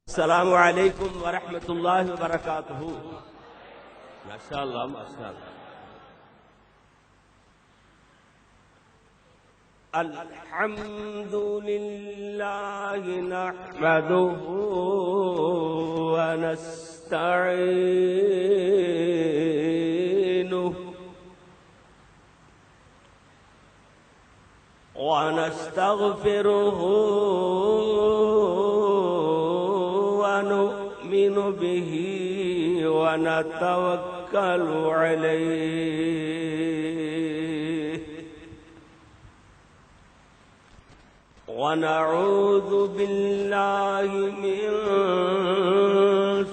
السلام علیکم ورحمۃ اللہ وبرکاتہ۔ ماشاء اللہ ماشاء اللہ۔ الحمد للہ نحمدہ ونستعینہ ونستغفرہ ونؤمن به ونتوکل علیہ ونعوذ باللہ من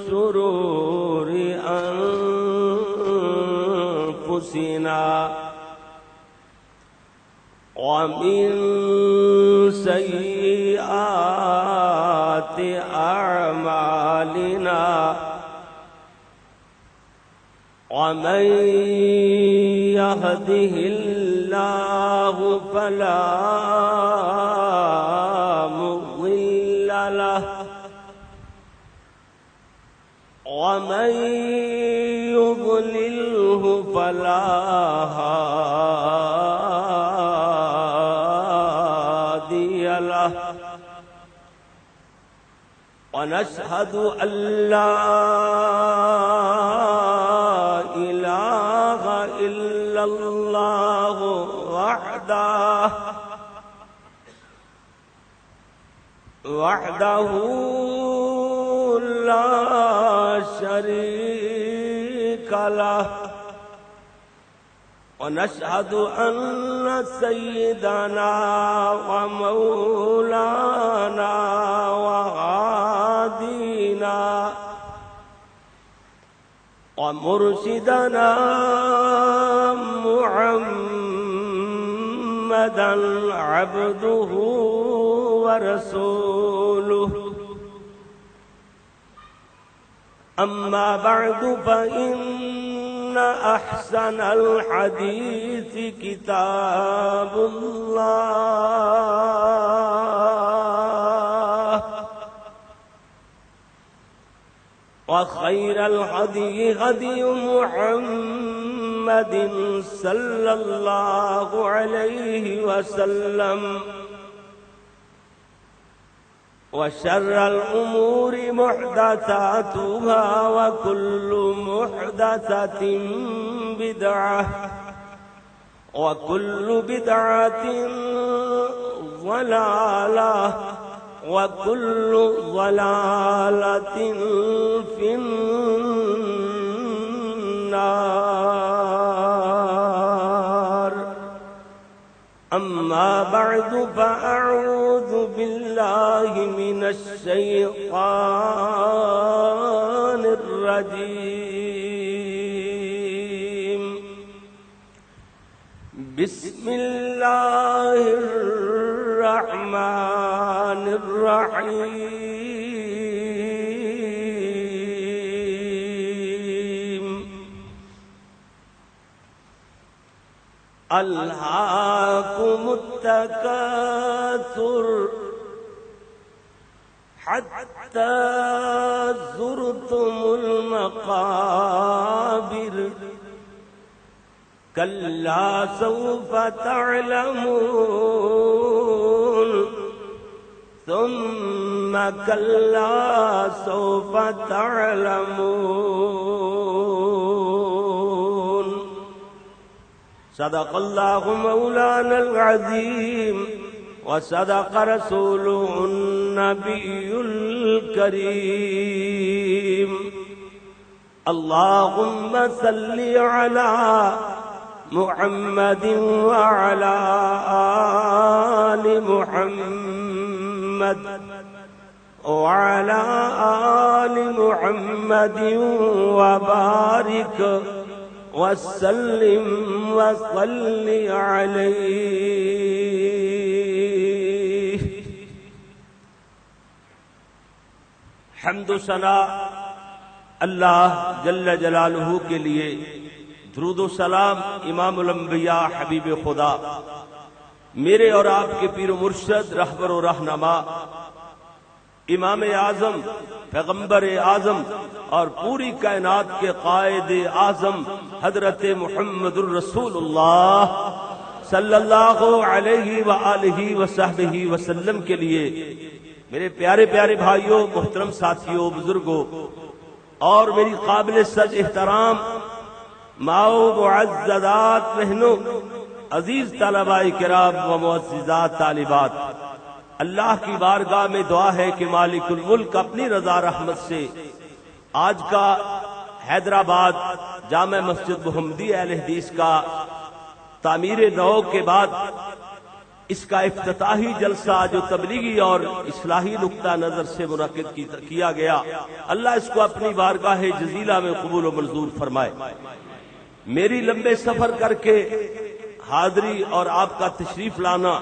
شرور انفسنا ومن سیئات اعمالنا ومن يهده الله فلا مضل له ومن يضلله فلا هادي له ونشهد أن لا إله إلا الله وحده لا شريك له ونشهد أن سيدنا ومولانا وهادينا ومرشدنا محمدا عبده ورسوله أما بعد فإن أحسن الحديث كتاب الله وخير الهدي هدي محمد صلى الله عليه وسلم وشر الأمور محدثاتها وكل محدثة بدعة وكل بدعة ضلالة وكل ضلالة في النار أما بعد فأعوذ بالله من الشيطان الرجيم بسم الله الرحمن الرحيم ألهاكم التكاثر حتى زرتم المقابر كلا سوف تعلمون ثم كلا سوف تعلمون صدق الله مولانا العظيم وصدق رسوله النبي الكريم اللهم صل على محمد وعلى آل محمد وعلى آل محمد وبارك وسلم وصل عليه۔ حمد و ثنا اللہ جل جلالہ کے لیے، درود و سلام امام الانبیاء حبیب خدا میرے اور آپ کے پیر و مرشد رہبر و رہنما امام اعظم، پیغمبر اعظم اور پوری کائنات کے قائد اعظم حضرت محمد الرسول اللہ صلی اللہ علیہ وآلہ وصحبہ وسلم کے لیے میرے پیارے پیارے بھائیوں، محترم ساتھیوں، بزرگوں اور میری قابل سج احترام ماؤ، معززات بہنوں، عزیز طلباء کرام و معززات طالبات، اللہ کی بارگاہ میں دعا ہے کہ مالک الملک اپنی رضا رحمت سے آج کا حیدرآباد جامع مسجد محمدی اہل حدیث کا تعمیر نو کے بعد اس کا افتتاحی جلسہ جو تبلیغی اور اصلاحی نقطہ نظر سے منعقد کیا گیا، اللہ اس کو اپنی بارگاہ جزیلہ میں قبول و منظور فرمائے۔ میری لمبے سفر کر کے حاضری اور آپ کا تشریف لانا،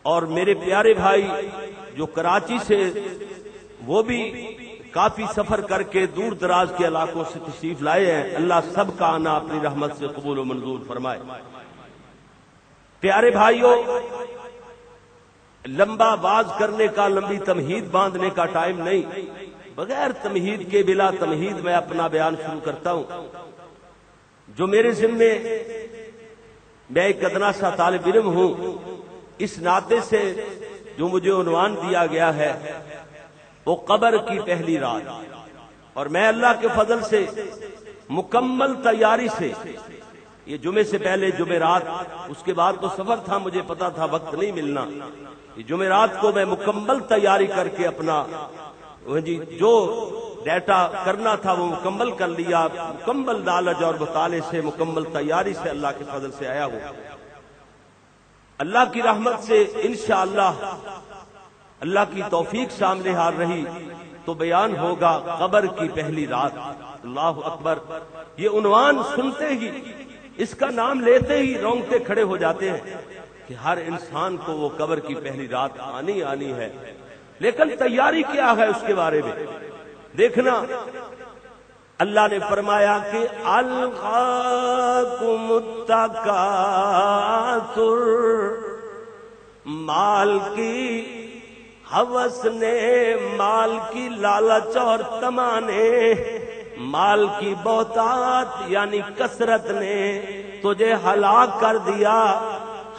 اور میرے پیارے بھائی جو کراچی سے وہ بھی کافی سفر کر کے دور دراز کے علاقوں سے تشریف لائے ہیں، اللہ سب کا آنا اپنی رحمت سے قبول و منظور فرمائے۔ پیارے بھائیوں، لمبا باز کرنے کا، لمبی تمہید باندھنے کا ٹائم نہیں، بغیر تمہید کے، بلا تمہید میں اپنا بیان شروع کرتا ہوں۔ جو میرے ذمے، میں ایک ادنا سا طالب علم ہوں، اس ناطے سے جو مجھے عنوان دیا گیا ہے وہ قبر کی پہلی رات، اور میں اللہ کے فضل سے مکمل تیاری سے، یہ جمعے سے پہلے جمعرات، اس کے بعد تو سفر تھا، مجھے پتا تھا وقت نہیں ملنا، یہ جمعرات کو میں مکمل تیاری کر کے اپنا جو ڈیٹا کرنا تھا وہ مکمل کر لیا، مکمل نالج اور مطالعے سے، مکمل تیاری سے اللہ کے فضل سے آیا ہوں۔ اللہ کی رحمت سے انشاءاللہ اللہ کی توفیق سامنے حال رہی تو بیان ہوگا قبر کی پہلی رات۔ اللہ اکبر! یہ عنوان سنتے ہی، اس کا نام لیتے ہی رونگٹے کھڑے ہو جاتے ہیں کہ ہر انسان کو وہ قبر کی پہلی رات آنی ہے، لیکن تیاری کیا ہے اس کے بارے میں دیکھنا۔ اللہ نے فرمایا کہ القاکم التکاثر، مال کی ہوس نے، مال کی لالچ اور طمع نے، مال کی بہتات یعنی کثرت نے تجھے ہلاک کر دیا۔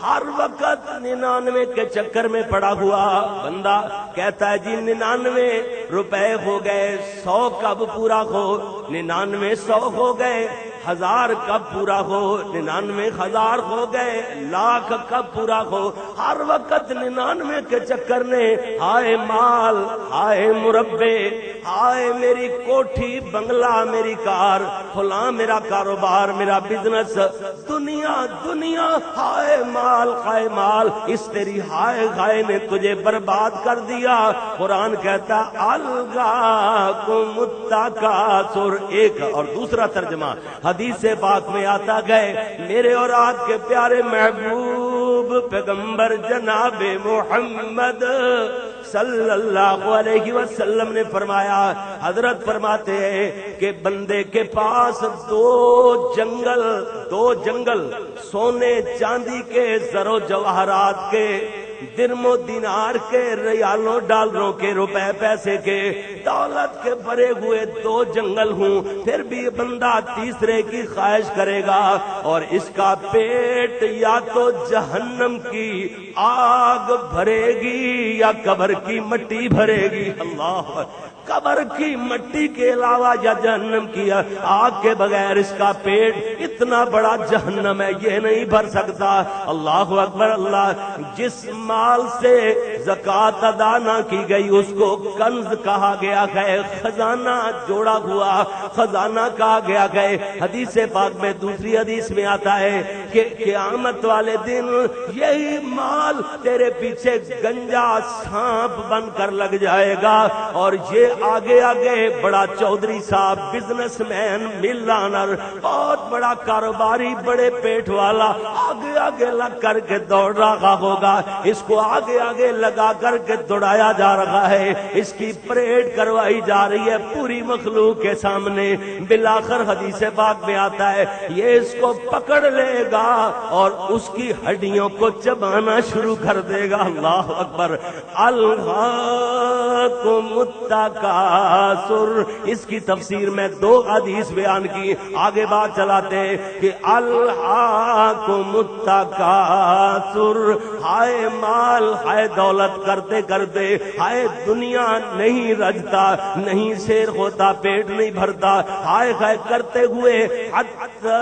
ہر وقت 99 کے چکر میں پڑا ہوا بندہ کہتا ہے جی 99 روپے ہو گئے، 100 کب پورا ہو، 99 100 ہو گئے، 1000 کب پورا ہو، 99 1000 ہو گئے، لاکھ کب پورا ہو۔ ہر وقت 99 کے چکر نے، ہائے مال، ہائے مربے، ہائے میری کوٹھی، بنگلہ، میری کار، فلاں میرا کاروبار، میرا بزنس، دنیا دنیا، ہائے مال، ہائے مال، اس تیری ہائے ہائے نے تجھے برباد کر دیا۔ قرآن کہتا الغاکم التکاثر، ایک اور دوسرا ترجمہ حدیث پاک میں آتا گئے، میرے اور آپ کے پیارے محبوب پیغمبر جناب محمد صلی اللہ علیہ وسلم نے فرمایا، حضرت فرماتے ہیں کہ بندے کے پاس دو جنگل سونے چاندی کے، زر و جواہرات کے، درم و دینار کے، ریالوں ڈالروں کے، روپے پیسے کے، دولت کے بھرے ہوئے دو جنگل ہوں، پھر بھی بندہ تیسرے کی خواہش کرے گا، اور اس کا پیٹ یا تو جہنم کی آگ بھرے گی یا قبر کی مٹی بھرے گی۔ اللہ، قبر کی مٹی کے علاوہ یا جہنم کی آگ کے بغیر اس کا پیٹ، اتنا بڑا جہنم ہے، یہ نہیں بھر سکتا۔ اللہ اکبر! اللہ، جس مال سے زکوٰۃ ادا نہ کی گئی اس کو کنز کہا گیا ہے، خزانہ جوڑا ہوا خزانہ کہا گیا ہے۔ حدیث پاک میں دوسری حدیث میں آتا ہے کہ قیامت والے دن یہی مال تیرے پیچھے گنجا سانپ بن کر لگ جائے گا، اور یہ آگے آگے بڑا چودھری صاحب، بزنس مین، مل آنر، بہت بڑا کاروباری، بڑے پیٹ والا، آگے آگے لگ کر کے دوڑ رہا ہوگا، اس کو آگے آگے لگا کر کے دوڑایا جا رہا ہے، اس کی پریڈ کروائی جا رہی ہے پوری مخلوق کے سامنے۔ بالآخر حدیث پاک میں آتا ہے یہ اس کو پکڑ لے گا اور اس کی ہڈیوں کو چبانا شروع کر دے گا۔ اللہ اکبر! اللہ التکاثر، اس کی تفسیر میں 2 حدیث بیان کی، آگے بات چلاتے ہیں کہ الہاکم التکاثر، ہائے مال ہائے دولت کرتے کرتے ہائے دنیا نہیں رجتا، نہیں شیر ہوتا، پیٹ نہیں بھرتا، ہائے ہائے کرتے ہوئے حتی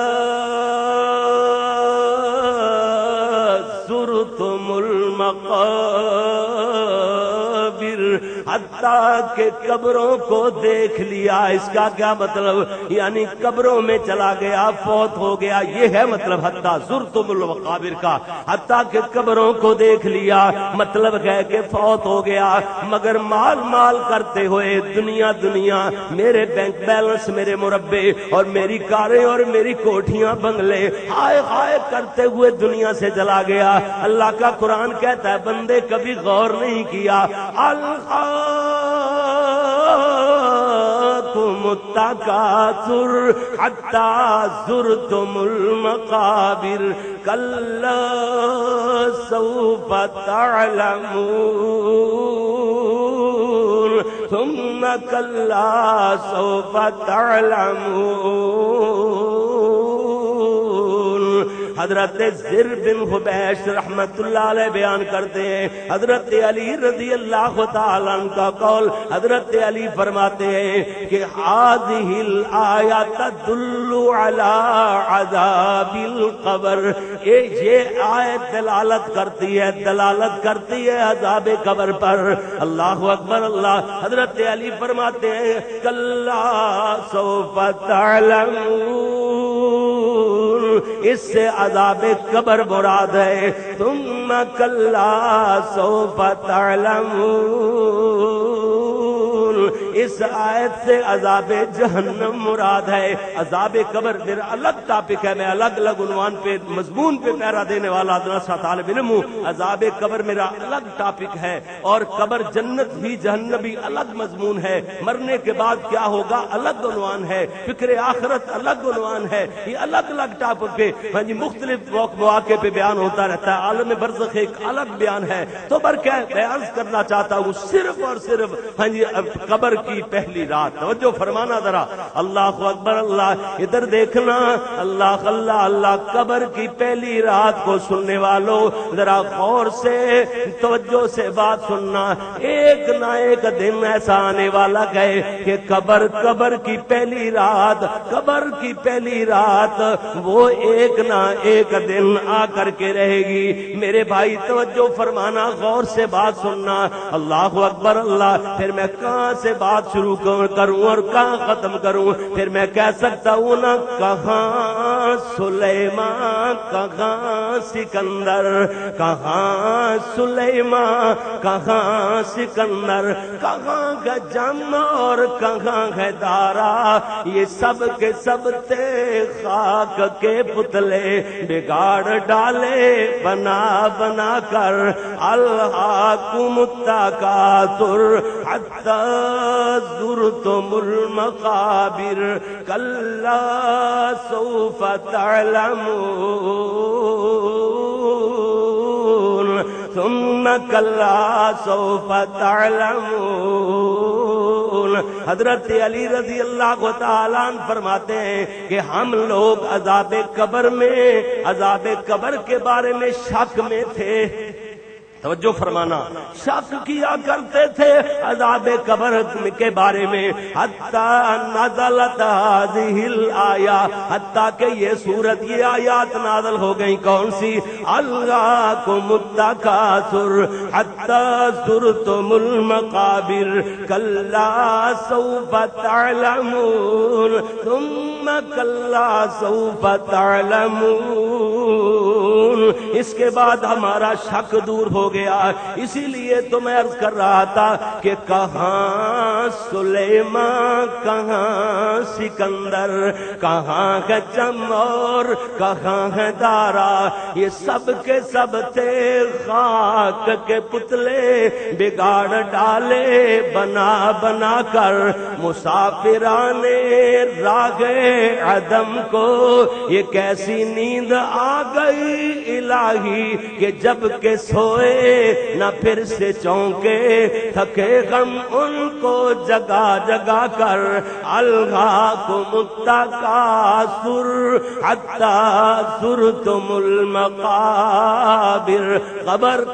زرتم المقابر، حتیٰ کہ قبروں کو دیکھ لیا۔ اس کا کیا مطلب؟ یعنی قبروں میں چلا گیا، فوت ہو گیا، یہ ہے مطلب حتیٰ زرتم المقابر کا، حتیٰ کہ قبروں کو دیکھ لیا، مطلب ہے کہ فوت ہو گیا، مگر مال مال کرتے ہوئے دنیا دنیا، میرے بینک بیلنس، میرے مربے اور میری کاریں اور میری کوٹھیاں بنگلے، ہائے ہائے کرتے ہوئے دنیا سے چلا گیا۔ اللہ کا قرآن کہتا ہے بندے کبھی غور نہیں کیا، الہاکم التکاثر حتی زرتم المقابر کلا سوف تعلمون ثم کلا سوف تعلمون۔ حضرت زر بن حبیش رحمت اللہ علیہ بیان کرتے ہیں، حضرت علی رضی اللہ تعالیٰ عنہ کا قول، حضرت علی فرماتے ہیں کہ هذه الآیہ تدل علی عذاب القبر، یہ آیت دلالت کرتی ہے عذاب قبر پر۔ اللہ اکبر اللہ۔ حضرت علی فرماتے ہیں کلا سوف تعلمون، اس سے عذاب قبر مراد ہے، ثم کلا سوف تعلمون، اس آیت سے عذاب جہنم مراد ہے۔ عذاب قبر میرا الگ ٹاپک ہے، میں الگ الگ عنوان پہ مضمون پہ پیرا دینے والا درسہ طالب علم ہوں۔ عذاب قبر میرا الگ ٹاپک ہے، اور قبر جنت بھی جہنم بھی الگ مضمون ہے، مرنے کے بعد کیا ہوگا الگ عنوان ہے، فکر آخرت الگ عنوان ہے، یہ الگ الگ ٹاپک پہ مختلف مواقع پہ بیان ہوتا رہتا ہے۔ عالم برزخ ایک الگ بیان ہے، تو کیا بیان کرنا چاہتا ہوں صرف اور صرف قبر کی پہلی رات۔ توجہ فرمانا ذرا، اللہ اکبر اللہ، ادھر دیکھنا، اللہ اللہ اللہ، قبر کی پہلی رات کو سننے والوں ذرا غور سے توجہ سے بات سننا۔ ایک نہ ایک دن ایسا آنے والا ہے کہ قبر کی پہلی رات، قبر کی پہلی رات وہ ایک نہ ایک دن آ کر کے رہے گی۔ میرے بھائی توجہ فرمانا، غور سے بات سننا، اللہ اکبر اللہ۔ پھر میں کہاں سے بات شروع کروں اور کہاں ختم کروں؟ پھر میں کہہ سکتا ہوں نا، کہاں سلیمان، کہاں سکندر، کہاں سلیمان، کہاں سکندر، کہاں ہے جم اور کہاں ہے دارا، یہ سب کے سب تھے خاک کے پتلے، بگاڑ ڈالے بنا بنا کر، الہاکم التکاثر حتی زرتم المقابر کلا سوف تعلمون ثم کلا سوف تعلمون۔ حضرت علی رضی اللہ تعالیٰ عنہ فرماتے ہیں کہ ہم لوگ عذاب قبر کے بارے میں شک میں تھے۔ توجہ فرمانا، شک کیا کرتے تھے عذاب قبر کے بارے میں، حتی نزلت هذه الآیہ، حتیٰ کہ یہ سورت، یہ آیات نازل ہو گئی۔ کون سی؟ الہاکم التکاثر حتی زرتم المقابر کلا سوف تعلمون ثم کلا سوف تعلمون۔ اس کے بعد ہمارا شک دور ہو گیا، اسی لیے تو میں عرض کر رہا تھا کہ کہاں سلیمان، کہاں سکندر، کہاں ہے جم اور کہاں ہے دارا، یہ سب کے سب تھے خاک کے پتلے، بگاڑ ڈالے بنا بنا کر، مسافران راہ عدم کو یہ کیسی نیند آ گئی، الہی کہ جب کہ سوئے نہ پھر سے چونکے، تھکے غم ان کو جگا جگا کر، الغاکم التکاثر حتی زرتم المقابر۔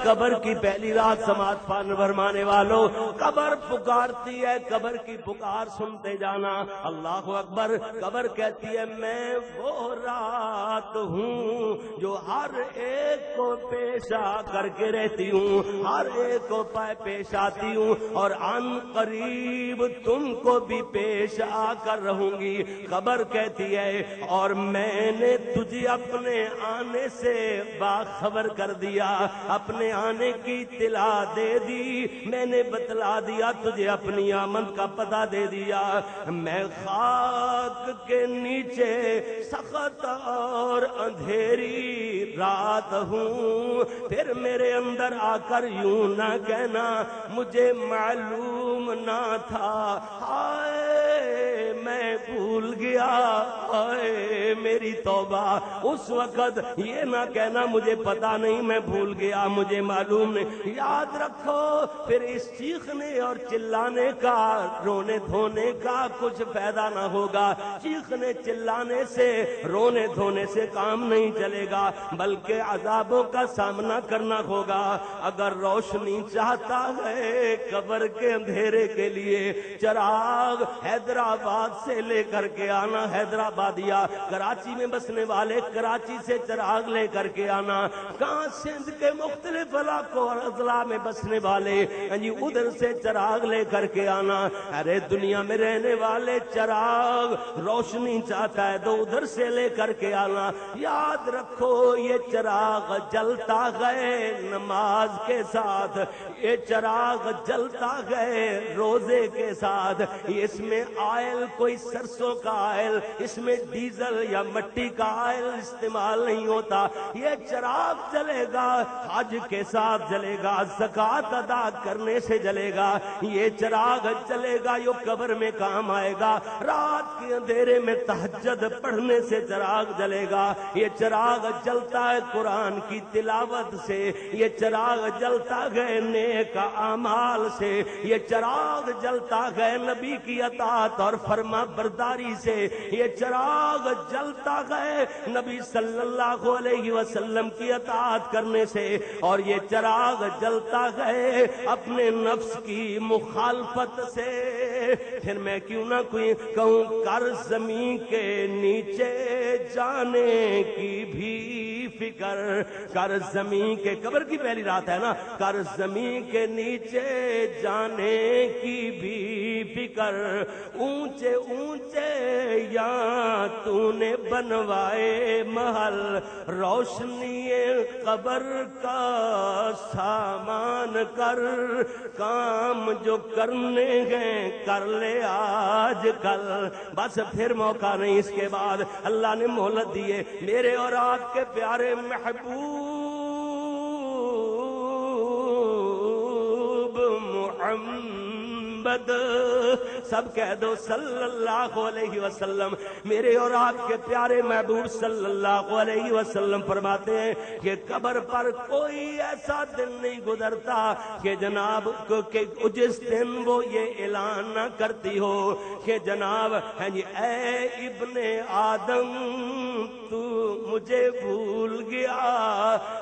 قبر کی پہلی رات سماعت فرمانے والوں، قبر پکارتی ہے، قبر کی پکار سنتے جانا۔ اللہ اکبر۔ قبر کہتی ہے میں وہ رات ہوں جو ہر ایک کو پیش آ کر کے رہتی ہوں، ہر ایک کو پیش آتی ہوں، اور عن قریب تم کو بھی پیش آ کر رہوں گی۔ قبر کہتی ہے اور میں نے تجھے اپنے آنے سے باخبر کر دیا، اپنے آنے کی اطلاع دے دی، میں نے بتلا دیا تجھے، اپنی آمد کا پتہ دے دیا۔ میں خاک کے نیچے سخت اور اندھیری رات ہوں، پھر میرے اندر آ کر یوں نہ کہنا مجھے معلوم نہ تھا، ہائے میں بھول گیا، ہائے میری توبہ۔ اس وقت یہ نہ کہنا مجھے پتا نہیں، میں بھول گیا، مجھے معلوم نہیں۔ یاد رکھو پھر اس چیخنے اور چلانے کا، رونے دھونے کا کچھ فائدہ نہ ہوگا۔ چیخنے چلانے سے، رونے دھونے سے کام نہیں چلے گا، بلکہ عذابوں کا سامنا کرنا ہوگا۔ اگر روشنی چاہتا ہے قبر کے اندھیرے کے لیے، چراغ حیدرآباد سے لے کر کے آنا، حیدرآبادیا کراچی میں بسنے والے کراچی سے چراغ لے کر کے آنا، کہاں سندھ کے مختلف علاقوں اور اضلاع میں بسنے والے ادھر سے چراغ لے کر کے آنا۔ ارے دنیا میں رہنے والے چراغ روشنی چاہتا ہے تو ادھر سے لے کر کے آنا۔ یاد رکھو یہ چراغ جلتا گئے نماز کے ساتھ، یہ چراغ جلتا گئے روزے کے ساتھ، اس میں آئل کوئی سرسوں کا آئل، اس میں ڈیزل یا مٹی کا آئل استعمال نہیں ہوتا۔ یہ چراغ جلے گا حج کے ساتھ جلے گا، زکوٰۃ ادا کرنے سے جلے گا، یہ چراغ جلے گا جو قبر میں کام آئے گا، رات کے اندھیرے میں تہجد پڑھنے سے چراغ جلے گا، یہ چراغ جلتا ہے قرآن کی تلاوت سے، یہ چراغ جلتا گئے نیک اعمال سے، یہ چراغ جلتا گئے نبی کی اطاعت اور فرما برداری سے، یہ چراغ جلتا گئے نبی صلی اللہ علیہ وسلم کی اطاعت کرنے سے، اور یہ چراغ جلتا گئے اپنے نفس کی مخالفت سے۔ پھر میں کیوں نہ کوئی کہوں کر زمین کے نیچے جانے کی بھی فکر، کر زمین کے، قبر کی پہلی رات ہے نا، کر زمین کے نیچے جانے کی بھی فکر، اونچے اونچے یا تو نے بنوائے محل، روشنی قبر کا سامان کر، کام جو کرنے ہیں کر لے آج کل۔ بس پھر موقع نہیں، اس کے بعد اللہ نے مہلت دیے۔ میرے اور آپ کے پیارے محبوب محمد، سب کہہ دو صلی اللہ علیہ وسلم، میرے اور آپ کے پیارے محبوب صلی اللہ علیہ وسلم فرماتے ہیں کہ قبر پر کوئی ایسا دن نہیں گزرتا کہ جناب کہ جس دن وہ یہ اعلان نہ کرتی ہو کہ جناب اے ابن آدم تو مجھے بھول گیا،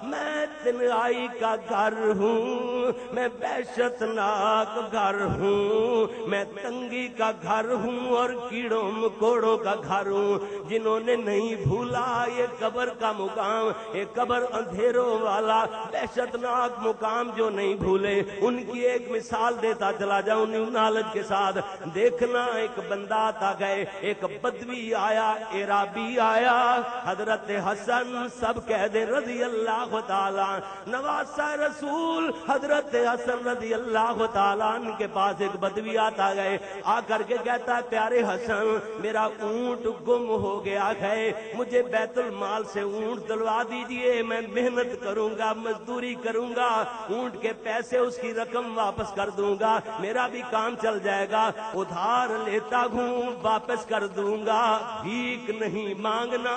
میں تنہائی کا گھر ہوں، میں وحشت ناک گھر ہوں، میں تنگی کا گھر ہوں اور کیڑوں مکوڑوں کا گھر ہوں۔ جنہوں نے نہیں بھولا یہ قبر کا مقام، یہ قبر اندھیروں والا وحشت ناک مقام جو نہیں بھولے، ان کی ایک مثال دیتا چلا جاؤں نالج کے ساتھ۔ دیکھنا ایک بندہ آتا گئے، ایک بدوی آیا، عرابی آیا، حضرت حسن سب کہہ دے رضی اللہ تعالیٰ، نواسہ رسول حضرت حسن رضی اللہ تعالیٰ عنہ کے پاس ایک بدوی آتا گئے، آ کر کے کہتا ہے پیارے حسن میرا اونٹ گم ہو گیا ہے، مجھے بیت المال سے اونٹ دلوا دیجئے، میں محنت کروں گا، مزدوری کروں گا، اونٹ کے پیسے اس کی رقم واپس کر دوں گا، میرا بھی کام چل جائے گا، ادھار لیتا ہوں واپس کر دوں گا، بھیک نہیں مانگنا،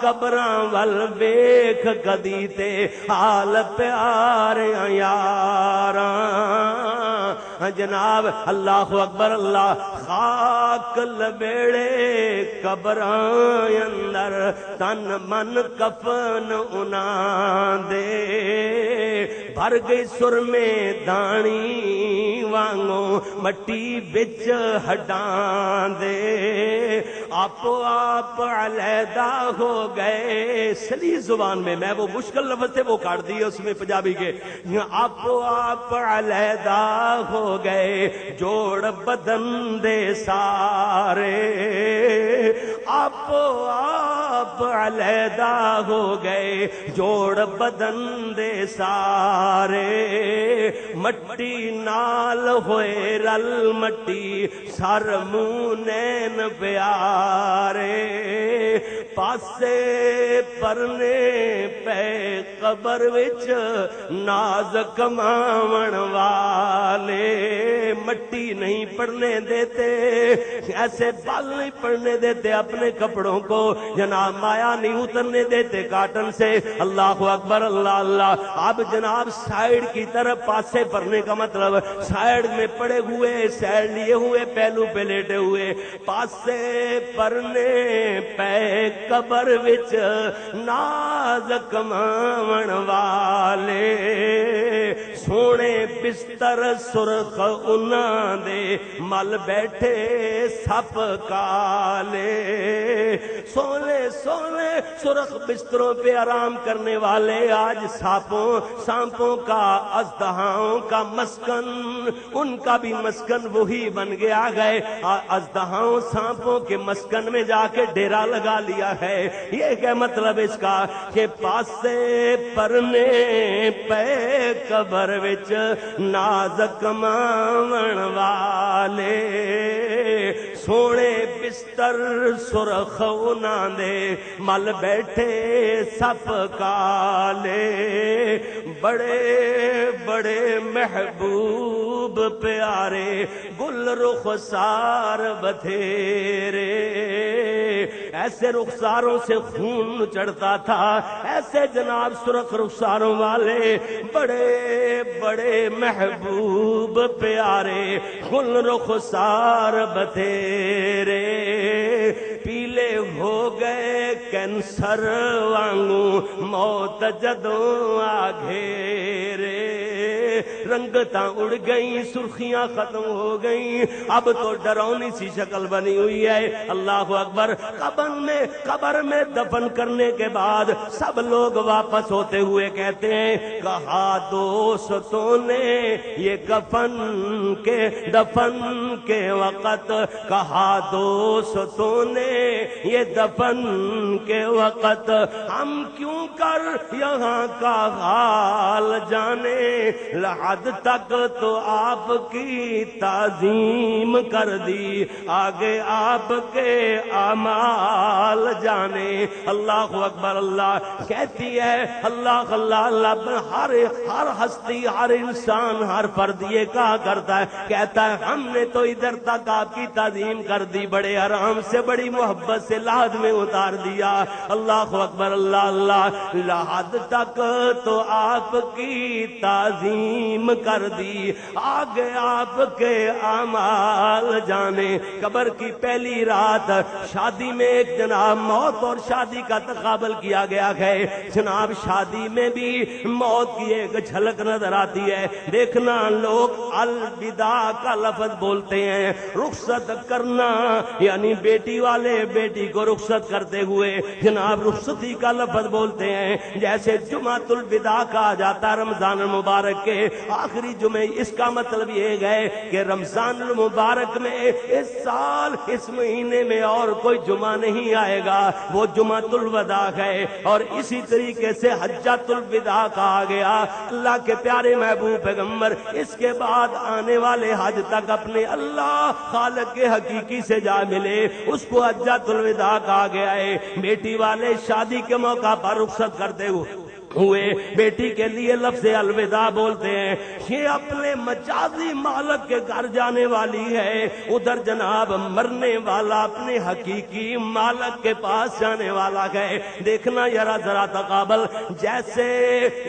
قبراں ول ویکھ کدی تے حال پیاریاں یاراں جناب اللہ اکبر اللہ خاک لبیڑے قبراں اندر تن من کفن انہاں دے بھر گئی سرمے دانی وانگوں مٹی بچ ہڈاں دے آپ علیحدہ ہو گئے سلی زبان میں وہ مشکل لفظ تھے وہ کاٹ دیے اس میں پنجابی کے آپ علیحدہ ہو گئے جوڑ بدن دے سارے آپ علیحدہ ہو گئے جوڑ بدن دے سارے مٹی نال ہوئے رل مٹی سر منہ نین پیارے پاسے پرنے پے قبر وچ ناز کماون والے مٹی نہیں پڑنے دیتے ایسے بال نہیں پڑنے دیتے اپنے کپڑوں کو جناب مایا نہیں اترنے دیتے کاٹن سے اللہ اکبر اللہ اللہ اب جناب سائیڈ کی طرف پاسے پڑنے کا مطلب سائیڈ میں پڑے ہوئے سائیڈ لیے ہوئے پہلو پہ لیٹے ہوئے پاسے پرنے پہ قبر وچ ناز کماون والے سونے بستر سرخ انہاں دے مل بیٹھے سپ کالے سونے سونے سرخ بستروں پہ آرام کرنے والے آج سانپوں کا اژدہاؤں کا مسکن ان کا بھی مسکن وہی بن گیا گئے اژدہاؤں سانپوں کے مسکن میں جا کے ڈیرا لگا لیا ہے یہ کیا مطلب اس کا کہ پاسے پرنے پہ قبر وچ ناز کماون والے سونے بستر سرخ انہاں دے مل بیٹھے سپ کالے بڑے بڑے محبوب پیارے گل رخسار بتھیرے ایسے رخساروں سے خون چڑھتا تھا ایسے جناب سرخ رخساروں والے بڑے بڑے محبوب پیارے گل رخسار بتھیرے پیلے ہو گئے کینسر وانگوں موت جدوں آ گھیرے رنگتاں اڑ گئیں سرخیاں ختم ہو گئیں اب تو ڈرونی سی شکل بنی ہوئی ہے اللہ اکبر قبر میں دفن کرنے کے بعد سب لوگ واپس ہوتے ہوئے کہتے ہیں کہا دوستوں نے یہ دفن کے وقت کہا دوستوں نے یہ دفن کے وقت ہم کیوں کر یہاں کا حال جانے لحد تک تو آپ کی تعظیم کر دی آگے آپ کے اعمال جانے اللہ اکبر اللہ کہتی ہے اللہ اللہ اللہ ہر ہستی ہر انسان ہر فرد یہ کہا کرتا ہے کہتا ہے ہم نے تو ادھر تک آپ کی تعظیم کر دی بڑے آرام سے بڑی محبت سے لحد میں اتار دیا اللہ اکبر اللہ اللہ لحد تک تو آپ کی تعظیم کر دی آگے آپ کے اعمال جانے قبر کی پہلی رات شادی میں ایک جناب موت اور شادی کا تقابل کیا گیا ہے جناب شادی میں بھی موت کی ایک جھلک نظر آتی ہے دیکھنا لوگ الوداع کا لفظ بولتے ہیں رخصت کرنا یعنی بیٹی والے بیٹی کو رخصت کرتے ہوئے جناب رخصتی کا لفظ بولتے ہیں جیسے جمعۃ الوداع کہا جاتا ہے رمضان المبارک کے آخری جمعے اس کا مطلب یہ ہے کہ رمضان المبارک میں اس سال اس مہینے میں اور کوئی جمعہ نہیں آئے گا وہ جمعۃ الوداع ہے اور اسی طریقے سے حجۃ الوداع کہا گیا اللہ کے پیارے محبوب پیغمبر اس کے بعد آنے والے حج تک اپنے اللہ خالق کے حقیقی سے جا ملے اس کو حجۃ الوداع کہا گیا ہے بیٹی والے شادی کے موقع پر رخصت کرتے ہوئے ہوئے بیٹی کے لیے لفظ الوداع بولتے ہیں. یہ اپنے مجازی مالک کے گھر جانے والی ہے, ادھر جناب مرنے والا اپنے حقیقی مالک کے پاس جانے والا ہے. دیکھنا ذرا تقابل, جیسے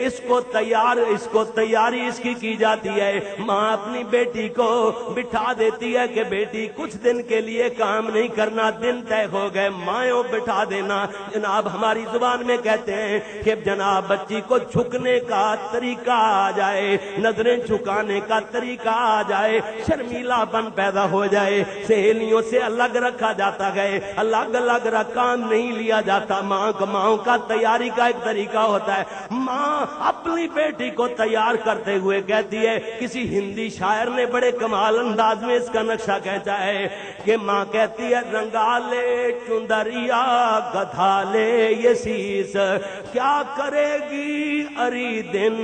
اس کو تیاری اس کی جاتی ہے, ماں اپنی بیٹی کو بٹھا دیتی ہے کہ بیٹی کچھ دن کے لیے کام نہیں کرنا, دن طے ہو گئے, مائیں بٹھا دینا. جناب ہماری زبان میں کہتے ہیں کہ جناب بچی کو جھکنے کا طریقہ آ جائے, نظریں جھکانے کا طریقہ آ جائے, شرمیلا پن پیدا ہو جائے, سہیلیوں سے الگ رکھا جاتا ہے, الگ کام نہیں لیا جاتا. ماں کا تیاری کا ایک طریقہ ہوتا ہے. ماں اپنی بیٹی کو تیار کرتے ہوئے کہتی ہے, کسی ہندی شاعر نے بڑے کمال انداز میں اس کا نقشہ کہتا ہے کہ ماں کہتی ہے رنگالے چندریا گدھالے یہ سیس, کیا کرے گی اری دن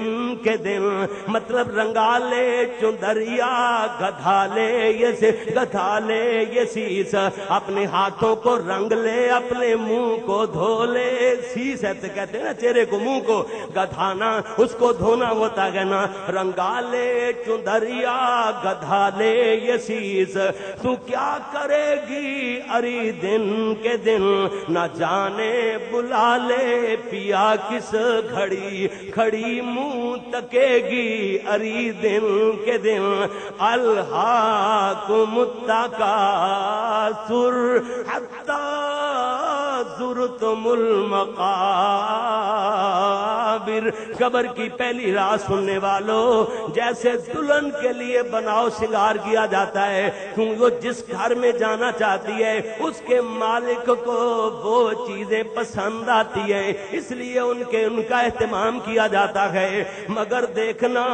کے دن. مطلب رنگالے چندریا گدھالے یہ سیس, اپنے ہاتھوں کو رنگ لے, اپنے منہ کو دھو لے. سیس ہے تو کہتے ہیں نا چہرے کو, منہ کو گدھانا اس کو دھونا ہوتا ہے نا. رنگالے چندریا گدھالے یہ سیس, تو کیا کرے گی اری دن کے دن. نہ جانے بلا لے پیا کس گھڑی, کھڑی منہ تکے گی اری دن کے دن. الہاکم التکاثر حتی زرتم المقابر. قبر کی پہلی رات سننے والوں, جیسے دلہن کے لیے بناؤ سنگار کیا جاتا ہے, کیونکہ وہ جس گھر میں جانا چاہتی ہے اس کے مالک کو وہ چیزیں پسند آتی ہیں, اس لیے ان کا اہتمام کیا جاتا ہے. مگر دیکھنا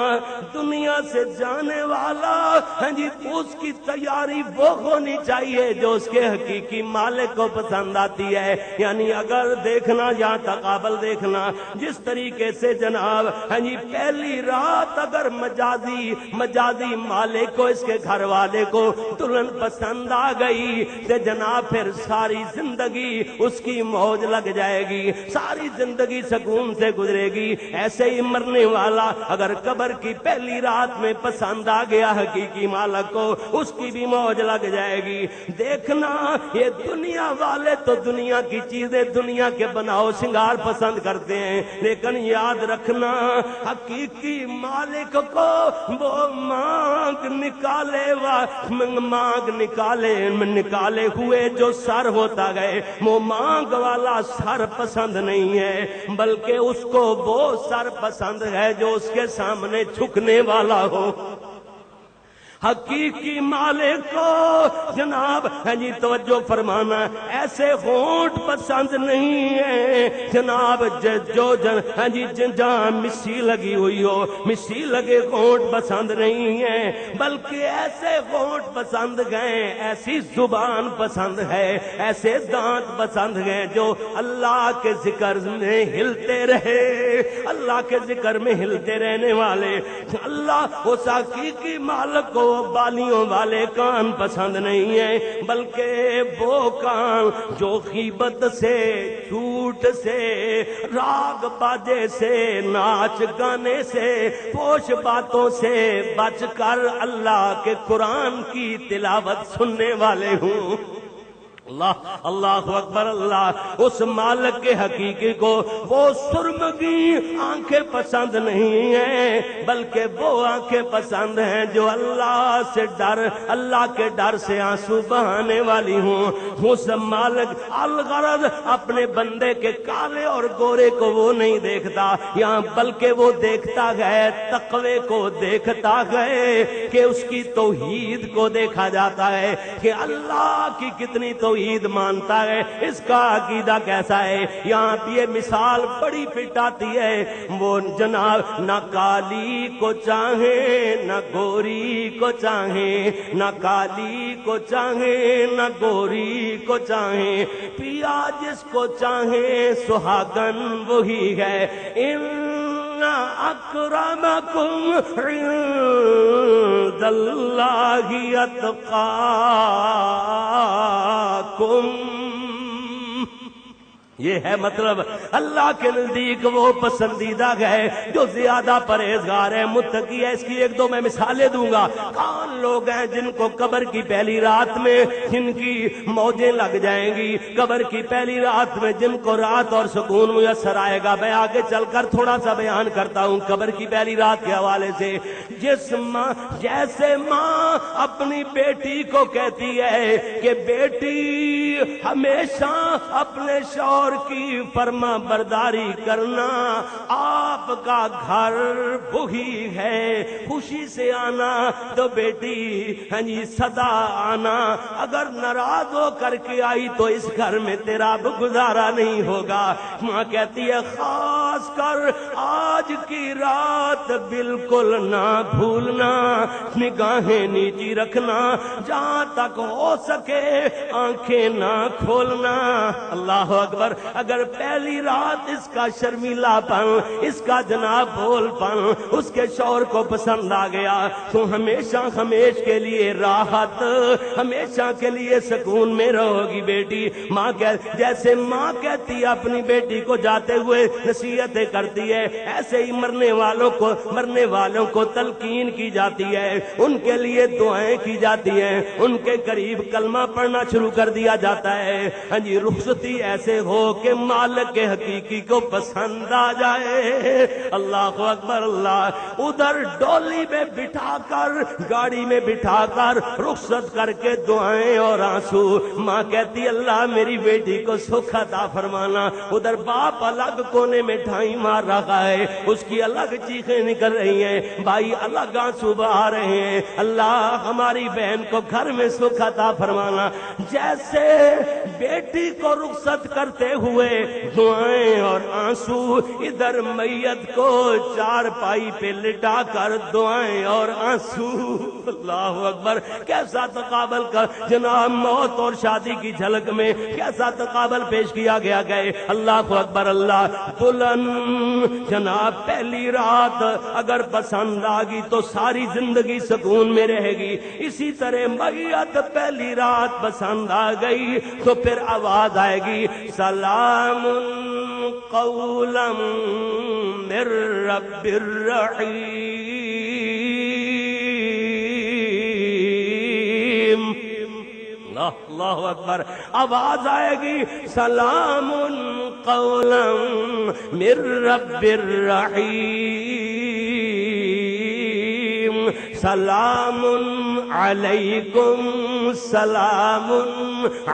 دنیا سے جانے والا اس کی تیاری وہ ہونی چاہیے جو اس کے حقیقی مالک کو پسند آتی ہے. یعنی اگر دیکھنا یا تقابل دیکھنا, جس طریقے سے جناب پہلی رات اگر مجازی مالک کو, اس کے گھر والے کو دلہن پسند آ گئی تو جناب پھر ساری زندگی اس کی موج لگ جائے گی, ساری زندگی سکون سے گزرے گی. ایسے ہی مرنے والا اگر قبر کی پہلی رات میں پسند آ گیا حقیقی مالک کو, اس کی بھی موج لگ جائے گی. دیکھنا یہ دنیا والے تو دنیا کی چیزیں, دنیا کے بناؤ سنگار پسند کرتے ہیں, لیکن یاد رکھنا حقیقی مالک کو وہ مانگ نکالے ہوئے جو سر ہوتا گئے, وہ مانگ والا سر پسند نہیں ہے, بلکہ اس کو وہ سر پسند ہے جو اس کے سامنے جھکنے والا ہو. حقیقی مالک کو جناب توجہ فرمانا, ایسے ہونٹ پسند نہیں ہے جناب جو جہاں مسی لگی ہوئی ہو, مسی لگے ہونٹ پسند نہیں ہے, بلکہ ایسے ہونٹ پسند گئے, ایسی زبان پسند ہے, ایسے دانت پسند گئے جو اللہ کے ذکر میں ہلتے رہے, اللہ کے ذکر میں ہلتے رہنے والے. اللہ اس حقیقی مالک کو بالیوں والے کان پسند نہیں ہیں, بلکہ وہ کان جو غیبت سے, جھوٹ سے, راگ باجے سے, ناچ گانے سے, فحش باتوں سے بچ کر اللہ کے قرآن کی تلاوت سننے والے ہوں. اللہ اکبر. اللہ اس مالک کے حقیقی کو وہ سرمگی آنکھیں پسند نہیں ہیں, بلکہ وہ آنکھیں پسند ہیں جو اللہ کے ڈر سے آنسو بہانے والی ہوں. اس مالک الغرض اپنے بندے کے کالے اور گورے کو وہ نہیں دیکھتا یہاں, بلکہ وہ دیکھتا ہے تقوی کو, دیکھتا ہے کہ اس کی توحید کو دیکھا جاتا ہے کہ اللہ کی کتنی توحید مانتا ہے, اس کا عقیدہ کیسا ہے. یہاں یہ مثال بڑی فٹ آتی ہے. وہ جناب نہ کالی کو چاہے نہ گوری کو چاہے, نہ کالی کو چاہے نہ گوری کو چاہے, پیا جس کو چاہے سہاگن وہی ہے. ان اکرمکم عند اللہ اتقاکم. یہ ہے مطلب اللہ کے نزدیک وہ پسندیدہ ہے جو زیادہ پرہیزگار ہے، متقی ہے۔ اس کی ایک دو میں مثالیں دوں گا۔ کون لوگ ہیں جن کو قبر کی پہلی رات میں جن کی موجیں لگ جائیں گی، قبر کی پہلی رات میں جن کو رات اور سکون میسر آئے گا۔ میں آگے چل کر تھوڑا سا بیان کرتا ہوں قبر کی پہلی رات کے حوالے سے۔ جیسے ماں اپنی بیٹی کو کہتی ہے کہ بیٹی ہمیشہ اپنے شوہر کی فرما برداری کرنا، آپ کا گھر وہی ہے، خوشی سے آنا تو بیٹی ہاں جی سدا آنا، اگر ناراض ہو کر کے آئی تو اس گھر میں تیرا اب گزارا نہیں ہوگا۔ ماں کہتی ہے خاص کر آج کی رات بالکل نہ بھولنا، نگاہیں نیچی رکھنا، جہاں تک ہو سکے آنکھیں نہ کھولنا۔ اللہ اکبر۔ اگر پہلی رات اس کا شرمیلا پن، اس کا جناب بول پن اس کے شوہر کو پسند آ گیا تو ہمیشہ ہمیش کے لیے راحت، ہمیشہ کے لیے سکون میں رہو گی بیٹی۔ ماں جیسے ماں کہتی ہے اپنی بیٹی کو جاتے ہوئے نصیحتیں کرتی ہے، ایسے ہی مرنے والوں کو تلقین کی جاتی ہے، ان کے لیے دعائیں کی جاتی ہیں، ان کے قریب کلمہ پڑھنا شروع کر دیا جاتا ہے۔ ہاں جی رخصتی ایسے ہو کہ مالک کے حقیقی کو پسند آ جائے۔ اللہ اکبر اللہ۔ ادھر ڈولی میں بٹھا کر، گاڑی میں بٹھا کر رخصت کر کے دعائیں اور آنسو، ماں کہتی اللہ میری بیٹی کو سکھ عطا فرمانا۔ ادھر باپ الگ کونے میں ٹھائی مار رہا ہے، اس کی الگ چیخیں نکل رہی ہیں، بھائی الگ آنسو بہا رہے ہیں، اللہ ہماری بہن کو گھر میں سکھ عطا فرمانا۔ جیسے بیٹی کو رخصت کرتے ہوئے دعائیں اور آنسو، ادھر میت کو چارپائی پہ لٹا کر دعائیں اور آنسو۔ اللہ اکبر۔ کیسا تقابل کا جناب موت اور شادی کی جھلک میں کیسا تقابل پیش کیا گیا ہے۔ اللہ اکبر اللہ۔ دلہن جناب پہلی رات اگر پسند آگی تو ساری زندگی سکون میں رہے گی، اسی طرح میت پہلی رات پسند آ گئی تو پھر آواز آئے گی سلام قولا من رب الرحیم۔ اللہ اکبر۔ آواز آئے گی سلام قولا من رب الرحیم، سلام علیکم، سلام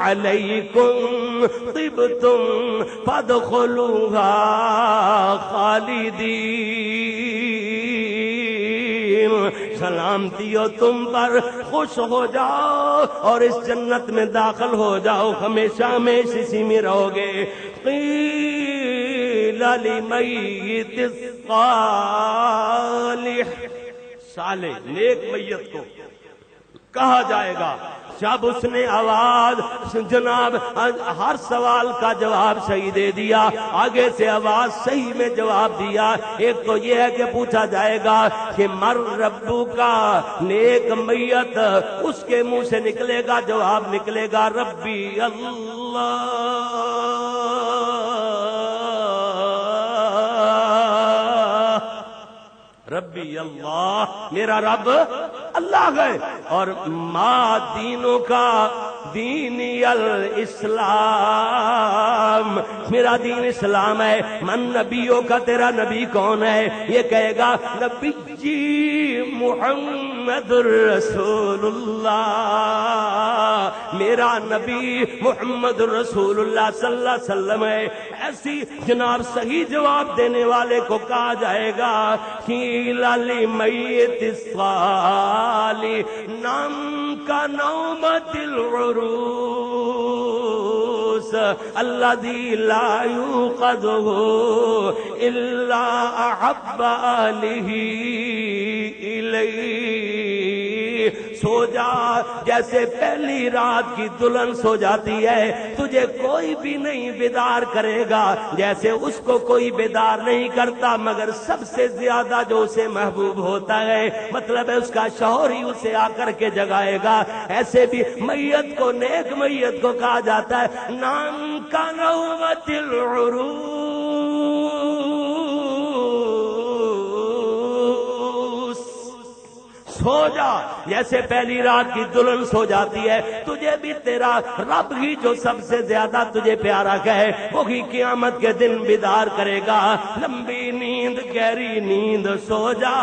علیکم، طبتم فادخلوها خالدین، سلامتی ہو تم پر، خوش ہو جاؤ اور اس جنت میں داخل ہو جاؤ، ہمیشہ ہمیشہ اسی میں رہو گے۔ قیل لمیت صالح نیک میت کو کہا جائے گا جب اس نے آواز جناب ہر سوال کا جواب صحیح دے دیا، آگے سے آواز صحیح میں جواب دیا۔ ایک تو یہ ہے کہ پوچھا جائے گا کہ مر ربو کا، نیک میت اس کے منہ سے نکلے گا جواب نکلے گا ربی اللہ، ربی اللہ، میرا رب اللہ ہے، اور ما دینوں کا دینی الاسلام، میرا دین اسلام ہے۔ من نبیوں کا تیرا نبی کون ہے؟ یہ کہے گا نبی جی محمد رسول اللہ، میرا نبی محمد رسول اللہ صلی اللہ علیہ وسلم ہے۔ ایسی جناب صحیح جواب دینے والے کو کہا جائے گا قیل لمیت الصالح، نام کا نومت العروس الذی لا یوقظہ الا احب آلہ الیہ، سو جا جیسے پہلی رات کی دلہن سو جاتی ہے، تجھے کوئی بھی نہیں بیدار کرے گا، جیسے اس کو کوئی بیدار نہیں کرتا مگر سب سے زیادہ جو اسے محبوب ہوتا ہے، مطلب ہے اس کا شوہر ہی اسے آ کر کے جگائے گا، ایسے بھی میت کو، نیک میت کو کہا جاتا ہے نام کا نومت العروس، سو جا جیسے پہلی رات کی دلہن سو جاتی ہے، تجھے بھی تیرا رب ہی جو سب سے زیادہ تجھے پیارا کہے وہی قیامت کے دن بیدار کرے گا۔ لمبی نیند گہری نیند سو جا،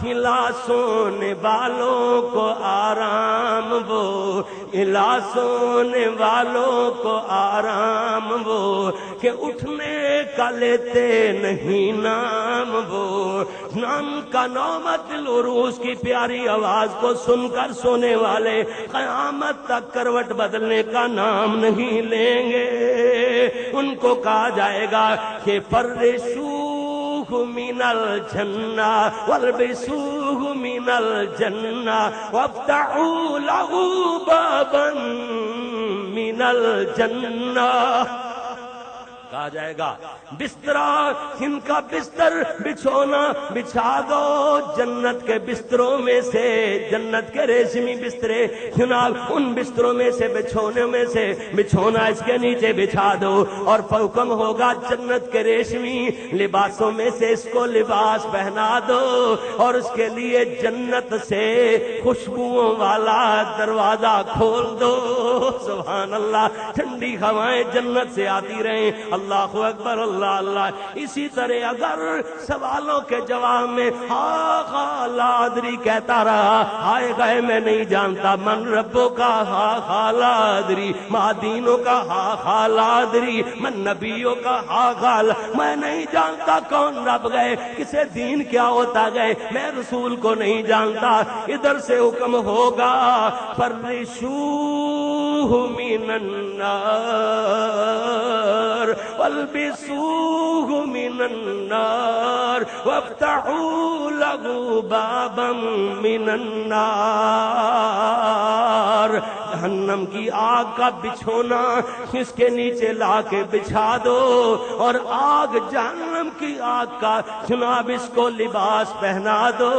کھلا سونے والوں کو آرام وہ، کھلا سونے والوں کو آرام وہ، کہ اٹھنے کا لیتے نہیں نام وہ۔ نام کا نومت العروس کی پیاری آواز کو سن کر سونے والے قیامت تک کروٹ بدلنے کا نام نہیں لیں گے۔ ان کو کہا جائے گا کہ فرشوہ من الجنہ والبسوہ من الجنہ وافتحوا لہ بابا من الجنہ، کہا جائے گا بسترا، ان کا بستر بچھونا بچھا دو جنت کے بستروں میں سے، جنت کے ریشمی بسترے جناب ان بستروں میں سے، بچھونے میں سے بچھونا اس کے نیچے بچھا دو، اور حکم ہوگا جنت کے ریشمی لباسوں میں سے اس کو لباس پہنا دو، اور اس کے لیے جنت سے خوشبوؤں والا دروازہ کھول دو۔ سبحان اللہ، ٹھنڈی ہوائیں جنت سے آتی رہیں، اللہ اکبر اللہ اللہ۔ اسی طرح اگر سوالوں کے جواب میں ہا خا لا ادری کہتا رہا، ہائے گئے میں نہیں جانتا، من ربوں کا ہا خا لا ادری، ماں دینوں کا ہا خا لا ادری، من نبیوں کا ہا خا لا، میں نہیں جانتا کون رب گئے، کسے دین کیا ہوتا گئے، میں رسول کو نہیں جانتا۔ ادھر سے حکم ہوگا فرشوہ من النار والبسوہ من النار وافتحوا لہ بابا من النار، جہنم کی آگ کا بچھونا اس کے نیچے لا کے بچھا دو، اور آگ جہنم کی آگ کا جناب اس کو لباس پہنا دو،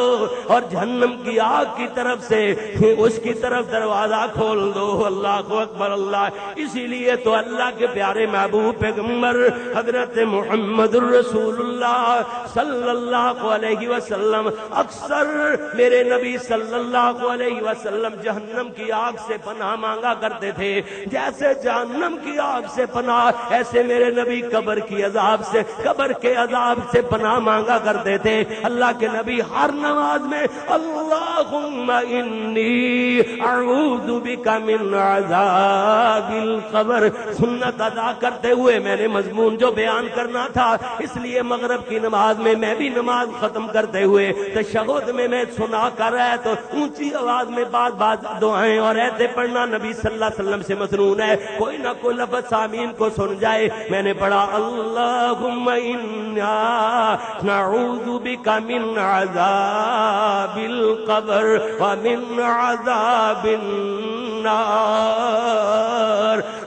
اور جہنم کی آگ کی طرف سے اس کی طرف دروازہ کھول دو۔ اللہ اکبر اللہ۔ اسی لیے تو اللہ کے پیارے محبوب پیغمبر حضرت محمد الرسول اللہ صلی اللہ علیہ وسلم اکثر میرے نبی صلی اللہ علیہ وسلم جہنم کی آگ سے پناہ مانگا کرتے تھے، جیسے جہنم کی آگ سے پناہ ایسے میرے نبی قبر کی عذاب سے، قبر کے عذاب سے پناہ مانگا کرتے تھے۔ اللہ کے نبی ہر نماز میں اللہم انی اعوذ بک من عذاب القبر سنت ادا کرتے ہوئے میں نے مضمون جو بیان کرنا تھا، اس لیے مغرب کی نماز میں میں بھی نماز ختم کرتے ہوئے تشہد میں میں سنا کر رہا تو اونچی آواز میں بعض دعائیں اور ایتے پڑھنا نبی صلی اللہ علیہ وسلم سے مسنون ہے، کوئی نہ کوئی لفظ آمین کو سن جائے۔ میں نے پڑھا اللہم انا نعوذ بک من عذاب القبر ومن عذاب النار،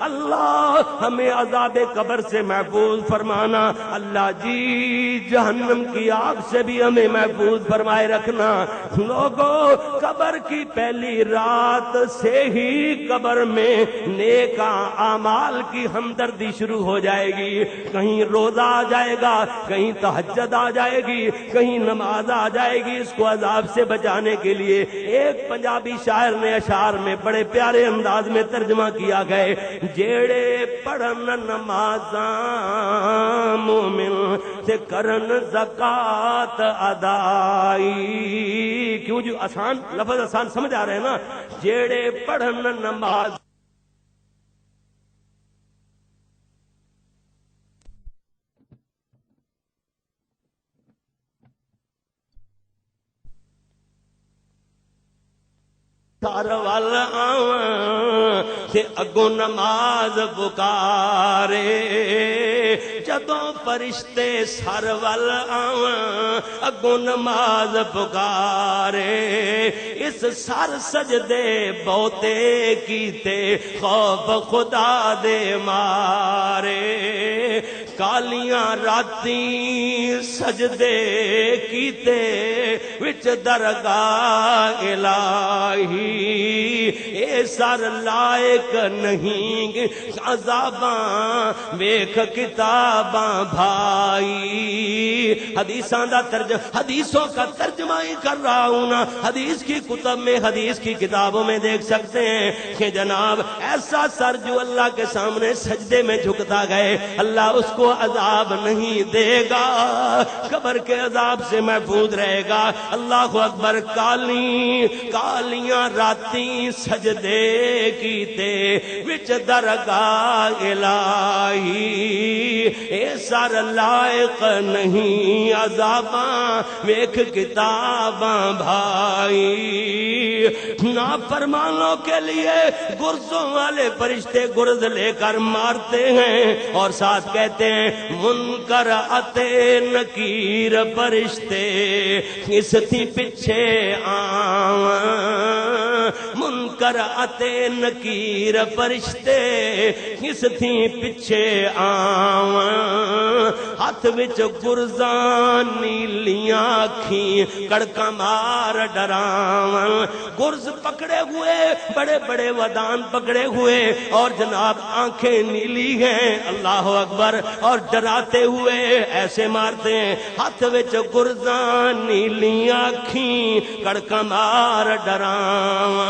اللہ ہمیں عذاب قبر سے محفوظ فرمانا، اللہ جی جہنم کی آگ سے بھی ہمیں محفوظ فرمائے رکھنا۔ لوگوں قبر کی پہلی رات سے ہی قبر میں نیک اعمال کی ہمدردی شروع ہو جائے گی، کہیں روزہ آ جائے گا، کہیں تہجد آ جائے گی، کہیں نماز آ جائے گی اس کو عذاب سے بچانے کے لیے۔ ایک پنجابی شاعر نے اشعار میں بڑے پیارے انداز میں ترجمہ کیا گئے، جیڑے پڑھن نمازاں مومن تے کرن زکات ادائی، کیوں جو آسان لفظ آسان سمجھ آ رہے ہیں نا، جیڑے پڑھن نماز تار وال آواں تے اگوں نماز پکارے جدوں فرشتے سر ول آواں اگوں نماز پکارے اس سر سجدے بہتے کیتے خوف خدا دے مارے کالیاں راتیں سجدے کیتے وچ درگاہ الہی اے سر لائق نہیں عذاباں ویکھ کتاباں بھائی حدیثوں کا ترجمہ ہی کر رہا ہوں نا حدیث کی کتب میں حدیث کی کتابوں میں دیکھ سکتے ہیں کہ جناب ایسا سر جو اللہ کے سامنے سجدے میں جھکتا گئے اللہ اس کو عذاب نہیں دے گا قبر کے عذاب سے محفوظ رہے گا اللہ اکبر کالیاں راتیں سجدے کیتے وچ درگاہ الہی اے سر لائق نہیں عذاباں ویکھ کتاباں بھائی نافرمانوں کے لیے گرزوں والے فرشتے گرز لے کر مارتے ہیں اور ساتھ کہتے ہیں منکر اتے نکیر فرشتے اس تھی پیچھے آواں منکر اتے نکیر فرشتے اس تھی پیچھے آواں ہاتھ وچ گرزاں نیلیاں اکھیں کڑکاں مار ڈراواں گرز پکڑے ہوئے بڑے بڑے ودان پکڑے ہوئے اور جناب آنکھیں نیلی ہیں اللہ اکبر اور ڈراتے ہوئے ایسے مارتے ہیں ہاتھ وچ گرزاں نیلیاں اکھیں کڑکاں مار ڈراواں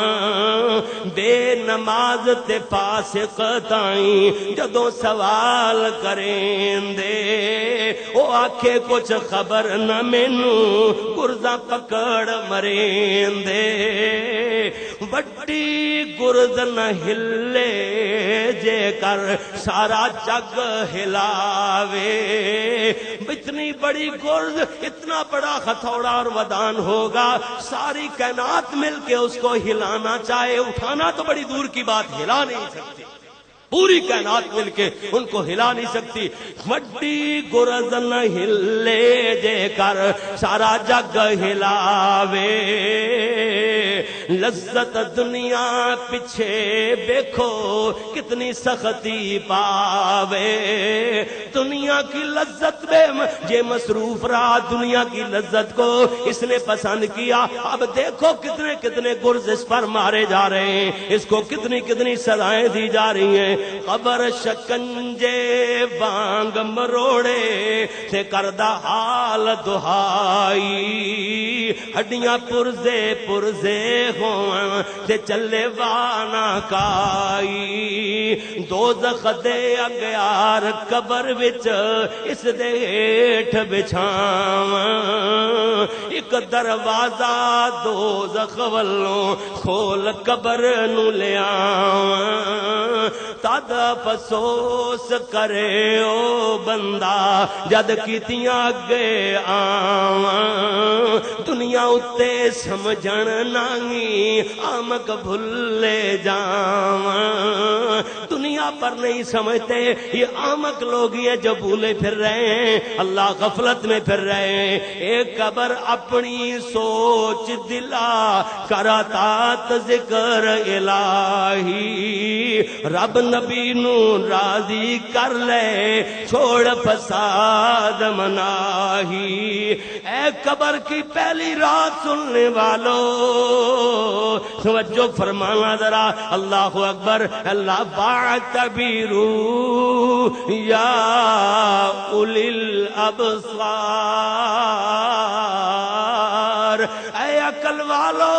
بے نماز تے فاسق تائیں جدوں سوال کریں دے او آکھے کچھ خبر نہ مینوں گرزاں پکڑ مریں دے بڑی گرد نہ ہلے جے کر سارا جگ ہلاوے اتنی بڑی گرد اتنا بڑا ہتھوڑا اور ودان ہوگا ساری کائنات مل کے اس کو ہلانا چاہے اٹھانا تو بڑی دور کی بات ہلا نہیں سکتی پوری کائنات مل کے ان کو ہلا نہیں سکتی بڑی گرد نہ ہلے جے کر سارا جگ ہلاوے لذت دنیا پیچھے دیکھو کتنی سختی پاوے دنیا کی لذت میں یہ مصروف رہا دنیا کی لذت کو اس نے پسند کیا اب دیکھو کتنے کتنے گرز اس پر مارے جا رہے ہیں اس کو کتنی کتنی سزائیں دی جا رہی ہیں قبر شکنجے بانگ مروڑے سے کردہ حال دہائی ہڈیاں پرزے پرزے ہوں تے چلے وانا کائی دوزخ دے اگیار قبر وچ اس دے ہیٹھ بچھاواں ایک دروازہ دوزخ والوں کھول قبر نو لے آواں تد افسوس کرے او بندہ جد کیتیاں اگے آواں دنیا اتے سمجھن ناہی آمک بھلے جاواں دنیا پر نہیں سمجھتے یہ آمک لوگ ہیں جو بھولے پھر رہے ہیں اللہ غفلت میں پھر رہے ہیں ایک قبر اپنی سوچ دلا کراتات ذکر الہی رب نبی نو راضی کر لے چھوڑ فساد مناہی اے قبر کی پہلی رات سننے والو توجہ فرمانا ذرا اللہ اکبر اللہ فاعتبروا یا اولی الابصار اے عقل والو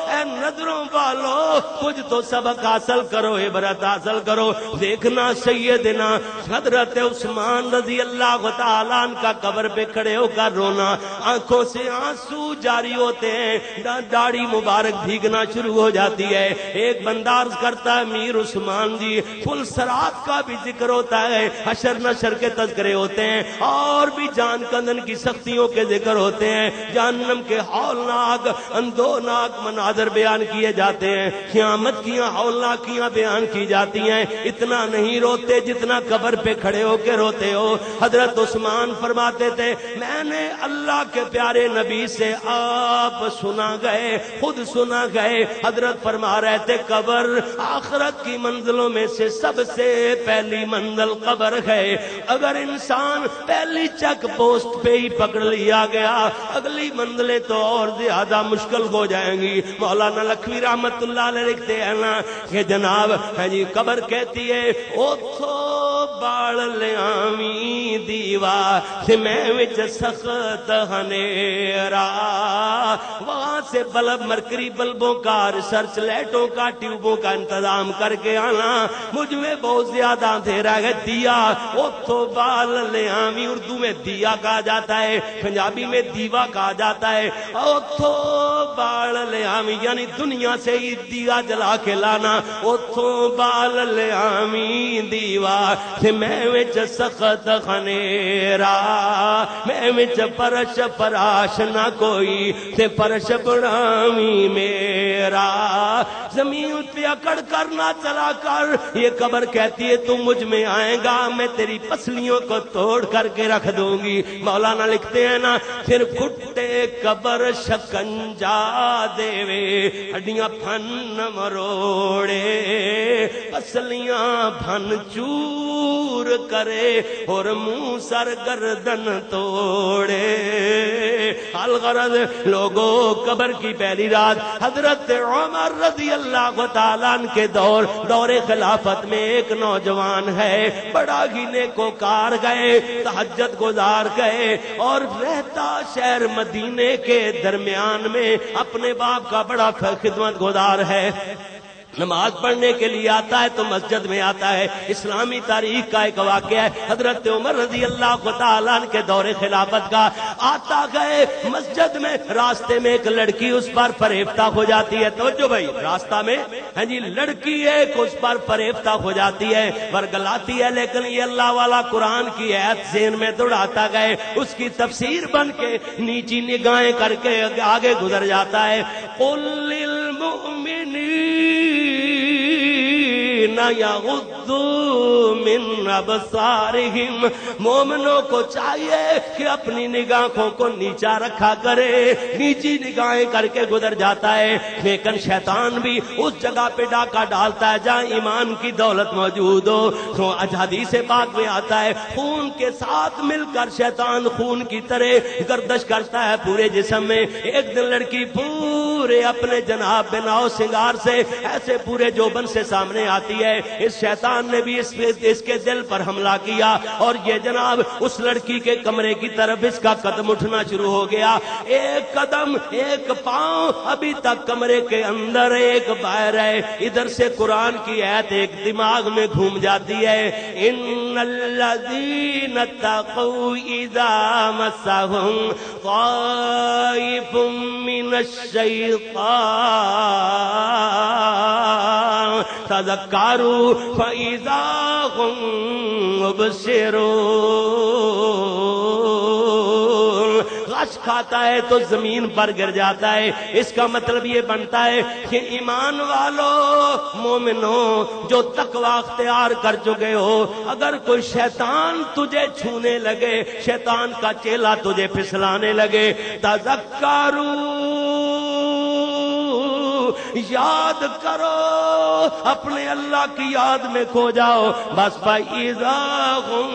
اے نظروں والو کچھ تو سبق حاصل کرو عبرت حاصل کرو دیکھنا سیدنا حضرت عثمان رضی اللہ تعالیٰ عنہ کا قبر پہ کھڑے ہو کر رونا آنکھوں سے آنسو جاری ہوتے ہیں داڑھی مبارک بھیگنا شروع ہو جاتی ہے ایک بندہ عرض کرتا ہے میر عثمان جی پل صراط کا بھی ذکر ہوتا ہے حشر نشر کے تذکرے ہوتے ہیں اور بھی جان کندن کی سختیوں کے ذکر ہوتے ہیں جہنم کے ہولناک اندوہ ہولناک مناظر بیان کیے جاتے ہیں، قیامت کی ہولناکیاں بیان کی جاتی ہیں، اتنا نہیں روتے جتنا قبر پہ کھڑے ہو کے روتے ہو۔ حضرت عثمان فرماتے تھے میں نے اللہ کے پیارے نبی سے آپ سنا گئے، خود سنا گئے، حضرت فرما رہے تھے قبر آخرت کی منزلوں میں سے سب سے پہلی منزل قبر ہے، اگر انسان پہلی چیک پوسٹ پہ ہی پکڑ لیا گیا اگلی منزلیں تو اور زیادہ مشکل ہو جائیں گی۔ مولانا لکھوی رحمت اللہ علیہ لکھتے ہیں نا کہ جناب ہے جی قبر کہتی ہے اوتھو باڑ لیامی دیوا سے میں وچ سخت ہنیرا، وہاں سے بلب مرکری بلبوں کا ریسرچ لائٹوں کا ٹیوبوں کا انتظام کر کے آنا، مجھ میں بہت زیادہ اندھیرا ہے، دیا اوتھو بال لیامی، اردو میں دیا کہا جاتا ہے، پنجابی میں دیوا کہا جاتا ہے، اوتھو بال لیامی یعنی دنیا سے ہی دیا جلا کے لانا، اوتھو بال لیامی دیوا سے میں وچ سخت خنیرا، میں وچ پرش پراش نہ کوئی سے پرش بڑامی میرا، زمین پہ اکڑ کر نہ چلا کر، یہ قبر کہتی ہے تو مجھ میں آئے گا میں تیری پسلیوں کو توڑ کر کے رکھ دوں گی۔ مولانا لکھتے ہیں نا پھر کھٹے قبر شکنجا دیوے، ہڈیاں پھن مروڑے، پسلیاں پھن چور کرے اور منہ سر گردن توڑے۔ الغرض لوگوں قبر کی پہلی رات حضرت عمر رضی اللہ تعالیٰ عنہ کے دور خلافت میں ایک نوجوان ہے، بڑا ہی نیکوکار گئے، تہجد گزار گئے اور رہتا شہر مدینے کے درمیان میں اپنے باپ کا بڑا خدمت گزار ہے، نماز پڑھنے کے لیے آتا ہے تو مسجد میں آتا ہے۔ اسلامی تاریخ کا ایک واقعہ ہے، حضرت عمر رضی اللہ تعالیٰ عنہ کے دور خلافت کا، آتا گئے مسجد میں، راستے میں ایک لڑکی اس پر فریفتہ ہو جاتی ہے، توجہ بھائی راستہ میں ہاں جی لڑکی ایک اس پر فریفتہ ہو جاتی ہے، ورگلاتی ہے، لیکن یہ اللہ والا قرآن کی آیت ذہن میں دوڑاتا گئے، اس کی تفسیر بن کے نیچی نگاہیں کر کے آگے گزر جاتا ہے۔ قل للمؤمنین یغضوا من ابصارہم، مومنوں کو چاہیے کہ اپنی نگاہوں کو نیچا رکھا کرے، نیچی نگاہیں کر کے گزر جاتا ہے، لیکن شیطان بھی اس جگہ پہ ڈاکہ ڈالتا ہے جہاں ایمان کی دولت موجود ہو۔ تو حدیث پاک میں آتا ہے خون کے ساتھ مل کر شیطان خون کی طرح گردش کرتا ہے پورے جسم میں۔ ایک دن لڑکی پورے اپنے جناب بناؤ سنگار سے ایسے پورے جوبن سے سامنے آتی ہے، اس شیطان نے بھی اس کے دل پر حملہ کیا اور یہ جناب اس لڑکی کے کمرے کی طرف اس کا قدم اٹھنا شروع ہو گیا، ایک قدم ایک پاؤں ابھی تک کمرے کے اندر ایک باہر ہے، ادھر سے قرآن کی آیت ایک دماغ میں گھوم جاتی ہے، ان الذین اتقوا اذا مسهم طائف من الشیطان تذکروا فاذا هم مبصرون۔ غش کھاتا ہے تو زمین پر گر جاتا ہے، اس کا مطلب یہ بنتا ہے کہ ایمان والوں مومنوں جو تقوی اختیار کر چکے ہو، اگر کوئی شیطان تجھے چھونے لگے، شیطان کا چیلا تجھے پھسلانے لگے، تذکروا یاد کرو، اپنے اللہ کی یاد میں کھو جاؤ، بس فَإِذَا هُم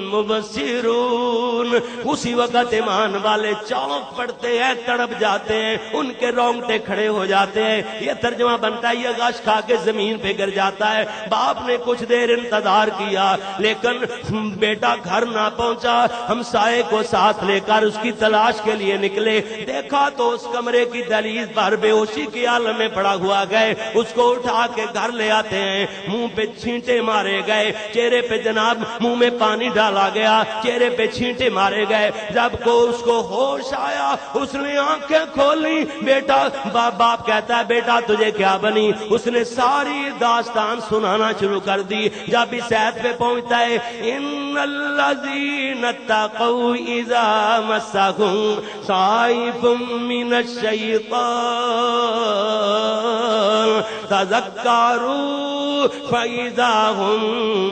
مُبْصِرُونَ، اسی وقت ایمان والے چونک پڑتے ہیں، تڑپ جاتے ہیں، ان کے رونگٹے کھڑے ہو جاتے ہیں۔ یہ ترجمہ بنتا ہے یہ غش کھا کے زمین پہ گر جاتا ہے۔ باپ نے کچھ دیر انتظار کیا لیکن بیٹا گھر نہ پہنچا، ہمسائے کو ساتھ لے کر اس کی تلاش کے لیے نکلے، دیکھا تو اس کمرے کی دہلیز پر بے ہوشی کے عالم میں پڑا ہوا گئے، اس کو اٹھا کے گھر لے آتے ہیں، منہ پہ چھینٹے مارے گئے، چہرے پہ جناب منہ میں پانی ڈالا آ گیا، چہرے پہ چھینٹے مارے گئے۔ جب کو اس کو ہوش آیا اس نے آنکھیں کھولی، بیٹا باپ کہتا ہے بیٹا تجھے کیا بنی؟ اس نے ساری داستان سنانا شروع کر دی۔ جب اس آیت پہ پہنچتا ہے ان الذین اتقوا اذا مسهم طائف من الشیطان تذکروا فاذا هم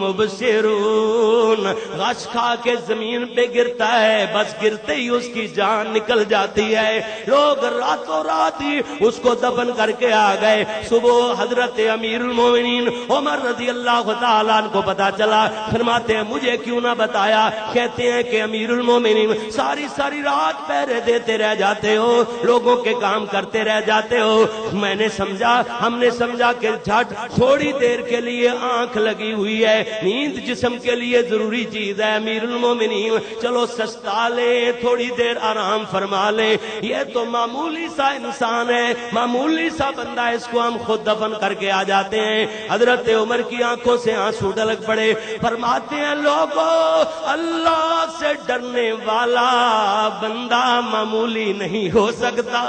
مبصرون۔ غش کھا کے زمین پہ گرتا ہے، بس گرتے ہی اس کی جان نکل جاتی ہے۔ لوگ راتوں رات ہی اس کو دفن کر کے آ گئے۔ صبح حضرت امیر المومنین عمر رضی اللہ تعالیٰ عنہ کو پتا چلا، فرماتے ہیں مجھے کیوں نہ بتایا؟ کہتے ہیں کہ امیر المومنین ساری رات پہرے دیتے رہ جاتے ہو، لوگوں کے کام کرتے رہ جاتے ہو۔ میں نے سمجھا، ہم نے سمجھا کہ جھٹ تھوڑی دیر کے لیے آنکھ لگی ہوئی ہے، نیند جسم کے لیے ضروری چیز ہے امیر المومنین، چلو سستا لے، تھوڑی دیر آرام فرما لے۔ یہ تو معمولی سا انسان ہے، معمولی سا بندہ ہے، اس کو ہم خود دفن کر کے آ جاتے ہیں۔ حضرت عمر کی آنکھوں سے آنسو ڈلک پڑے، فرماتے ہیں لوگو اللہ سے ڈرنے والا بندہ معمولی نہیں ہو سکتا۔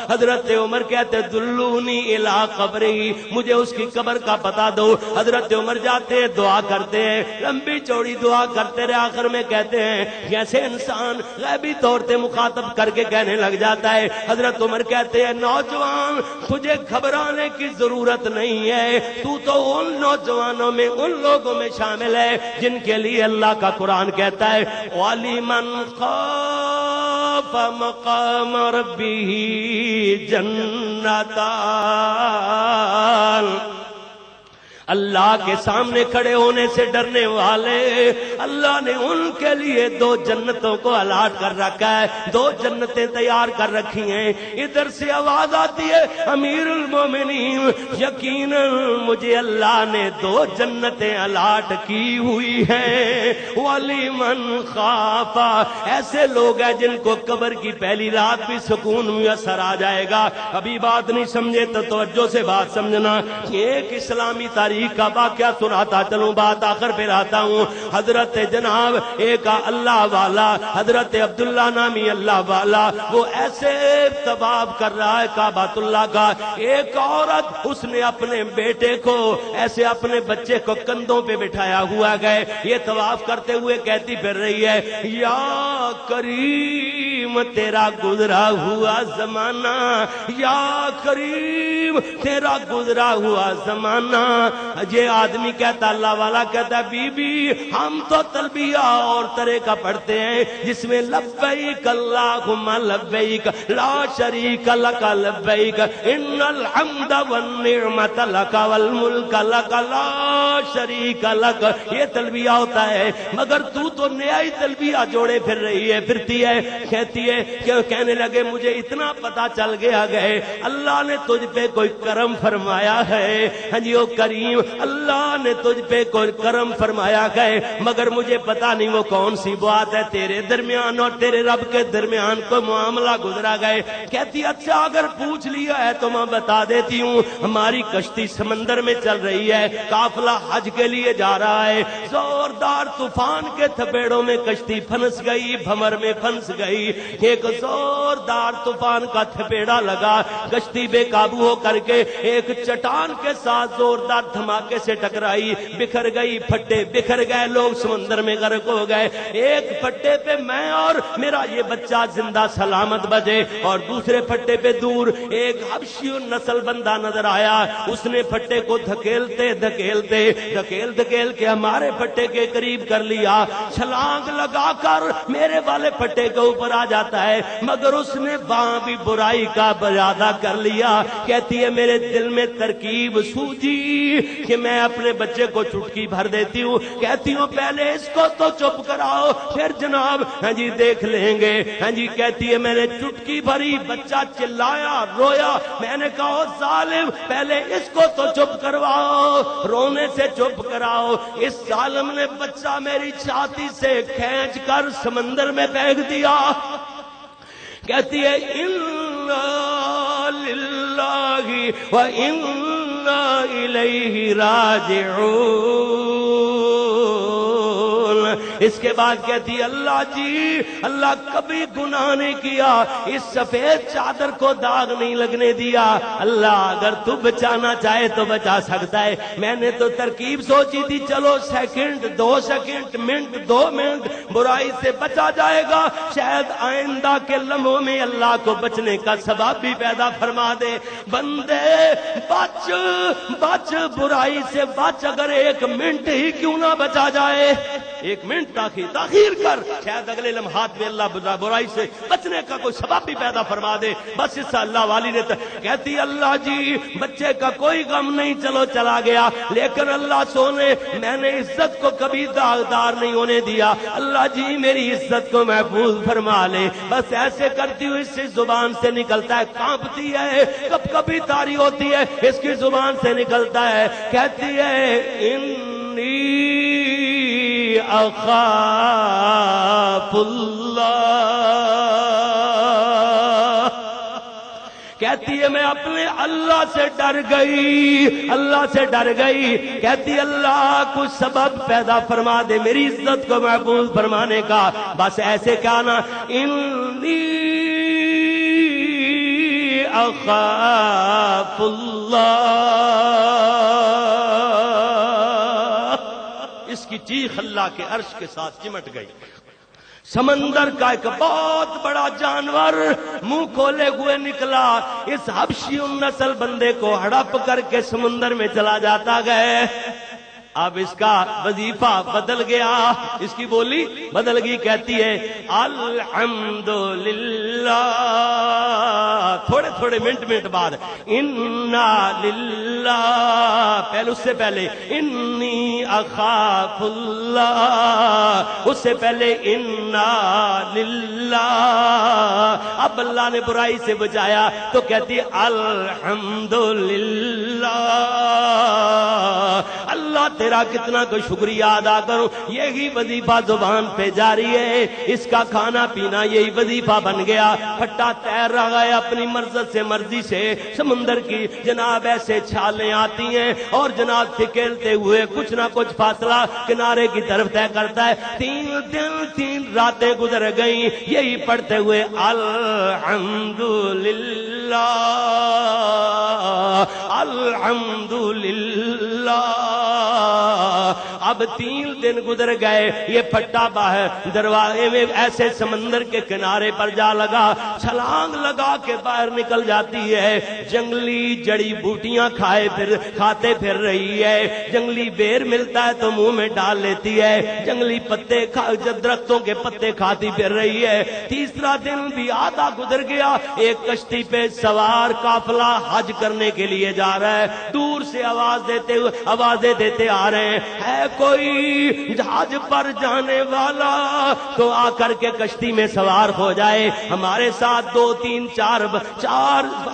حضرت عمر کہتے دلونی الی قبری، مجھے اس کی قبر کا پتہ دو۔ حضرت عمر جاتے ہیں، دعا کرتے ہیں، لمبی چوڑی دعا کرتے رہے، آخر میں کہتے ہیں جیسے انسان غیبی طور سے مخاطب کر کے کہنے لگ جاتا ہے۔ حضرت عمر کہتے ہیں نوجوان تجھے گھبرانے کی ضرورت نہیں ہے، تو ان نوجوانوں میں، ان لوگوں میں شامل ہے جن کے لیے اللہ کا قرآن کہتا ہے وَلِمَنْ خَافَ مَقَامَ رَبِّهِ جَنَّتَانِ، اللہ کے سامنے کھڑے ہونے سے ڈرنے والے، اللہ نے ان کے لیے دو جنتوں کو الاٹ کر رکھا ہے، دو جنتیں تیار کر رکھی ہیں۔ ادھر سے آواز آتی ہے امیر المومنین یقیناً مجھے اللہ نے دو جنتیں الاٹ کی ہوئی ہیں۔ وَلِمَنْ خَافَ، ایسے لوگ ہیں جن کو قبر کی پہلی رات بھی سکون میسر آ جائے گا۔ ابھی بات نہیں سمجھے تو توجہ سے بات سمجھنا۔ ایک اسلامی تاریخ کا واقعہ سناتا چلوں، بات آخر پہ آتا ہوں۔ حضرت جناب ایک اللہ والا، حضرت عبداللہ نامی اللہ والا، وہ ایسے طواف کر رہا ہے کعبۃ اللہ کا، ایک عورت اس نے اپنے بیٹے کو ایسے اپنے بچے کو کندھوں پہ بٹھایا ہوا گئے، یہ طواف کرتے ہوئے کہتی پھر رہی ہے یا کریم تیرا گزرا ہوا زمانہ، یا کریم تیرا گزرا ہوا زمانہ۔ یہ آدمی کہتا، اللہ والا کہتا ہے بی بی ہم تو تلبیہ اور طرح کا پڑھتے ہیں جس میں لبیک اللہم لبیک لا شریک لک لبیک ان الحمد والنعمت لک والملک لک لا شریک لک، یہ تلبیہ ہوتا ہے، مگر تو نیا ہی تلبیہ جوڑے پھر رہی ہے، پھرتی ہے، کہتی ہے کہ کہنے لگے مجھے اتنا پتا چل گیا گئے اللہ نے تجھ پہ کوئی کرم فرمایا ہے، ہاں جی وہ کریم اللہ نے تجھ پہ کوئی کرم فرمایا گئے، مگر مجھے پتا نہیں وہ کون سی بات ہے، تیرے درمیان اور تیرے رب کے درمیان کوئی معاملہ گزرا گئے۔ کہتی اچھا اگر پوچھ لیا ہے تو میں بتا دیتی ہوں، ہماری کشتی سمندر میں چل رہی ہے، قافلہ حج کے لیے جا رہا ہے، زوردار طوفان کے تھپیڑوں میں کشتی پھنس گئی، بھمر میں پھنس گئی، ایک زوردار طوفان کا تھپیڑا لگا، کشتی بے قابو ہو کر کے ایک چٹان کے ساتھ زوردار دھماکے سے ٹکرائی، بکھر گئی، پھٹے بکھر گئے، لوگ سمندر میں غرق ہو گئے۔ ایک پھٹے پہ میں اور میرا یہ بچہ زندہ سلامت بچے، اور دوسرے پھٹے پہ دور ایک حبشی نسل بندہ نظر آیا، اس نے پھٹے کو دھکیلتے دھکیلتے دھکیل دھکیل کے ہمارے پھٹے کے قریب کر لیا، چھلانگ لگا کر میرے والے پھٹے کے اوپر آ جاتا ہے، مگر اس نے وہاں بھی برائی کا برادہ کر لیا۔ کہتی ہے میرے دل میں ترکیب سوجی کہ میں اپنے بچے کو چٹکی بھر دیتی ہوں، کہتی ہوں پہلے اس کو تو چپ کراؤ پھر جناب ہاں جی دیکھ لیں گے، ہاں جی کہتی ہے میں نے چٹکی بھری، بچہ چلایا رویا، میں نے کہا ظالم پہلے اس کو تو چپ کرواؤ، رونے سے چپ کراؤ۔ اس ظالم نے بچہ میری چھاتی سے کھینچ کر سمندر میں پھینک دیا۔ کہتی ہے اِنَّا لِلَّهِ وَإِنَّا إِلَيْهِ رَاجِعُونَ، اس کے بعد کہتی ہے اللہ جی اللہ کبھی گناہ نہیں کیا، اس سفید چادر کو داغ نہیں لگنے دیا، اللہ اگر تو بچانا چاہے تو بچا سکتا ہے۔ میں نے تو ترکیب سوچی تھی چلو سیکنڈ 2 سیکنڈ منٹ 2 منٹ برائی سے بچا جائے گا، شاید آئندہ کے لمحوں میں اللہ کو بچنے کا سبب بھی پیدا فرما دے۔ بندے بچ بچ برائی سے بچ، اگر 1 منٹ ہی کیوں نہ بچا جائے، 1 منٹ تاخیر کر، شاید اگلے لمحات میں اللہ برائی سے بچنے کا کوئی سبب بھی پیدا فرما دے۔ بس اس اللہ والی نے کہتی اللہ جی بچے کا کوئی غم نہیں، چلو چلا گیا، لیکن اللہ سونے میں نے عزت کو کبھی داغدار نہیں ہونے دیا، اللہ جی میری عزت کو محفوظ فرما لے۔ بس ایسے کرتی ہوئی اس سے زبان سے نکلتا ہے، کانپتی ہے، کب کبھی تاری ہوتی ہے، اس کی زبان سے نکلتا ہے، کہتی ہے انی اخاف اللہ، کہتی ہے میں اپنے اللہ سے ڈر گئی، اللہ سے ڈر گئی، کہتی اللہ کچھ سبب پیدا فرما دے میری عزت کو محفوظ فرمانے کا۔ بس ایسے کیا نا انی اخاف اللہ، اس کی چیخ اللہ کے عرش کے ساتھ چمٹ گئی۔ سمندر کا ایک بہت بڑا جانور منہ کھولے ہوئے نکلا، اس حبشی النسل بندے کو ہڑپ کر کے سمندر میں چلا جاتا گئے۔ اب اس کا وظیفہ بدل گیا، اس کی بولی بدل گئی، کہتی ہے الحمدللہ، تھوڑے تھوڑے منٹ بعد انا للہ، پہلے اس سے پہلے انی اخاف اللہ، اس سے پہلے انا للہ۔ اب اللہ نے برائی سے بچایا تو کہتی الحمدللہ، اللہ تیرا کتنا کو شکریہ ادا کروں، یہی وظیفہ زبان پہ جاری ہے، اس کا کھانا پینا یہی وظیفہ بن گیا۔ پھٹا تیر رہا ہے اپنی مرضی سے، سمندر کی جناب ایسے چھالیں آتی ہیں اور جناب تھکیلتے ہوئے کچھ نہ کچھ فاصلہ کنارے کی طرف طے کرتا ہے۔ 3 دن 3 راتیں گزر گئیں یہی پڑھتے ہوئے الحمدللہ الحمدللہ۔ اب 3 دن گزر گئے، یہ پھٹا باہر دروازے میں ایسے سمندر کے کنارے پر جا لگا، چھلانگ لگا کے باہر نکل جاتی ہے، جنگلی جڑی بوٹیاں کھاتے پھر رہی ہے، جنگلی بیر ملتا ہے تو منہ میں ڈال لیتی ہے، جنگلی پتے درختوں کے پتے کھاتی پھر رہی ہے۔ 3 دن بھی آدھا گزر گیا، ایک کشتی پہ سوار قافلہ حج کرنے کے لیے جا رہا ہے، دور سے آوازیں دیتے آ رہے ہیں، ہے کوئی جہاز پر جانے والا تو آ کر کے کشتی میں سوار ہو جائے، ہمارے ساتھ 2 3 4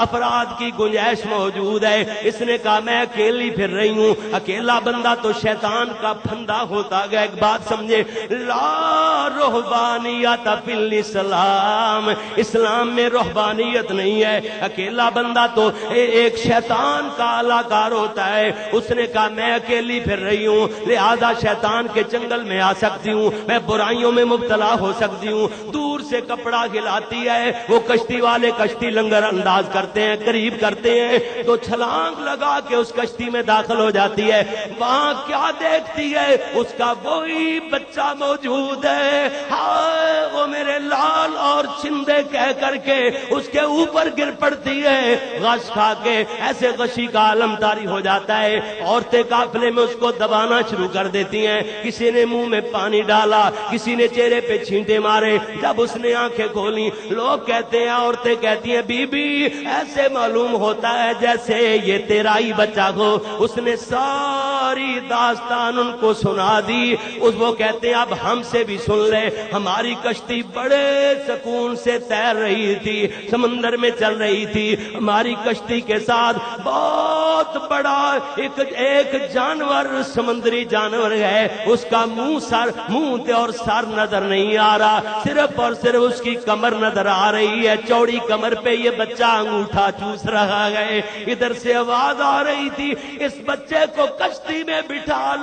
افراد کی گنجائش موجود ہے۔ اس نے کہا میں اکیلی پھر رہی ہوں، اکیلا بندہ تو شیطان کا پھندا ہوتا گیا۔ ایک بات سمجھے، لا رہبانیت فی الاسلام، اسلام میں رہبانیت نہیں ہے، اکیلا بندہ تو ایک شیطان کا علاقار ہوتا ہے۔ اس نے کہا میں اکیلی پھر رہی ہوں، لہذا شیطان کے چنگل میں آ سکتی ہوں، میں برائیوں میں مبتلا ہو سکتی ہوں۔ دور سے کپڑا ہلاتی ہے، وہ کشتی والے کشتی لنگر انداز کرتے ہیں، قریب کرتے ہیں تو چھلانگ لگا کے اس کشتی میں داخل ہو جاتی ہے۔ وہاں کیا دیکھتی ہے، اس کا وہی بچہ موجود ہے، ہائے وہ میرے لال اور چندے کہہ کر کے اس کے اوپر گر پڑتی ہے، غش کھا کے ایسے غشی کا عالم طاری ہو جاتا ہے۔ عورتیں قافلے میں اس کو دبانا شروع کر دیتی ہیں، کسی نے منہ میں پانی ڈالا، کسی نے چہرے پہ چھینٹے مارے۔ جب اس نے آنکھیں کھولی، لوگ کہتے ہیں، عورتیں کہتی ہیں بی بی ایسے معلوم ہوتا ہے جیسے یہ تیرا ہی بچہ ہو۔ اس نے ساری داستان ان کو سنا دی، وہ کہتے ہیں اب ہم سے بھی سن لے، ہماری کشتی بڑے سکون سے تیر رہی تھی، سمندر میں چل رہی تھی، ہماری کشتی کے ساتھ بہت بڑا ایک جانور، سمندری جانور جانور ہے، اس کا منہ اور سر نظر نہیں آ رہا، صرف اور صرف اس کی کمر نظر آ رہی ہے، چوڑی کمر پہ یہ بچہ انگوٹھا چوس رہا ہے۔ ادھر سے آواز آ رہی تھی اس بچے کو کشتی میں بٹھا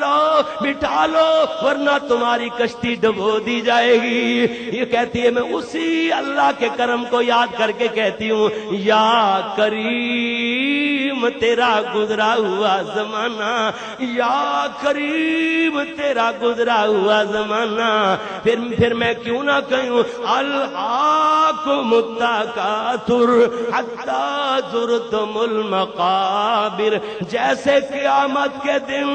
لو ورنہ تمہاری کشتی ڈبو دی جائے گی۔ یہ کہتی ہے میں اسی اللہ کے کرم کو یاد کر کے کہتی ہوں یا کریم تیرا گزرا ہوا زمانہ، یا کریم تیرا گزرا ہوا زمانہ۔ پھر میں کیوں نہ کہوں الہاکم التکاثر حتی زرتم المقابر، جیسے قیامت کے دن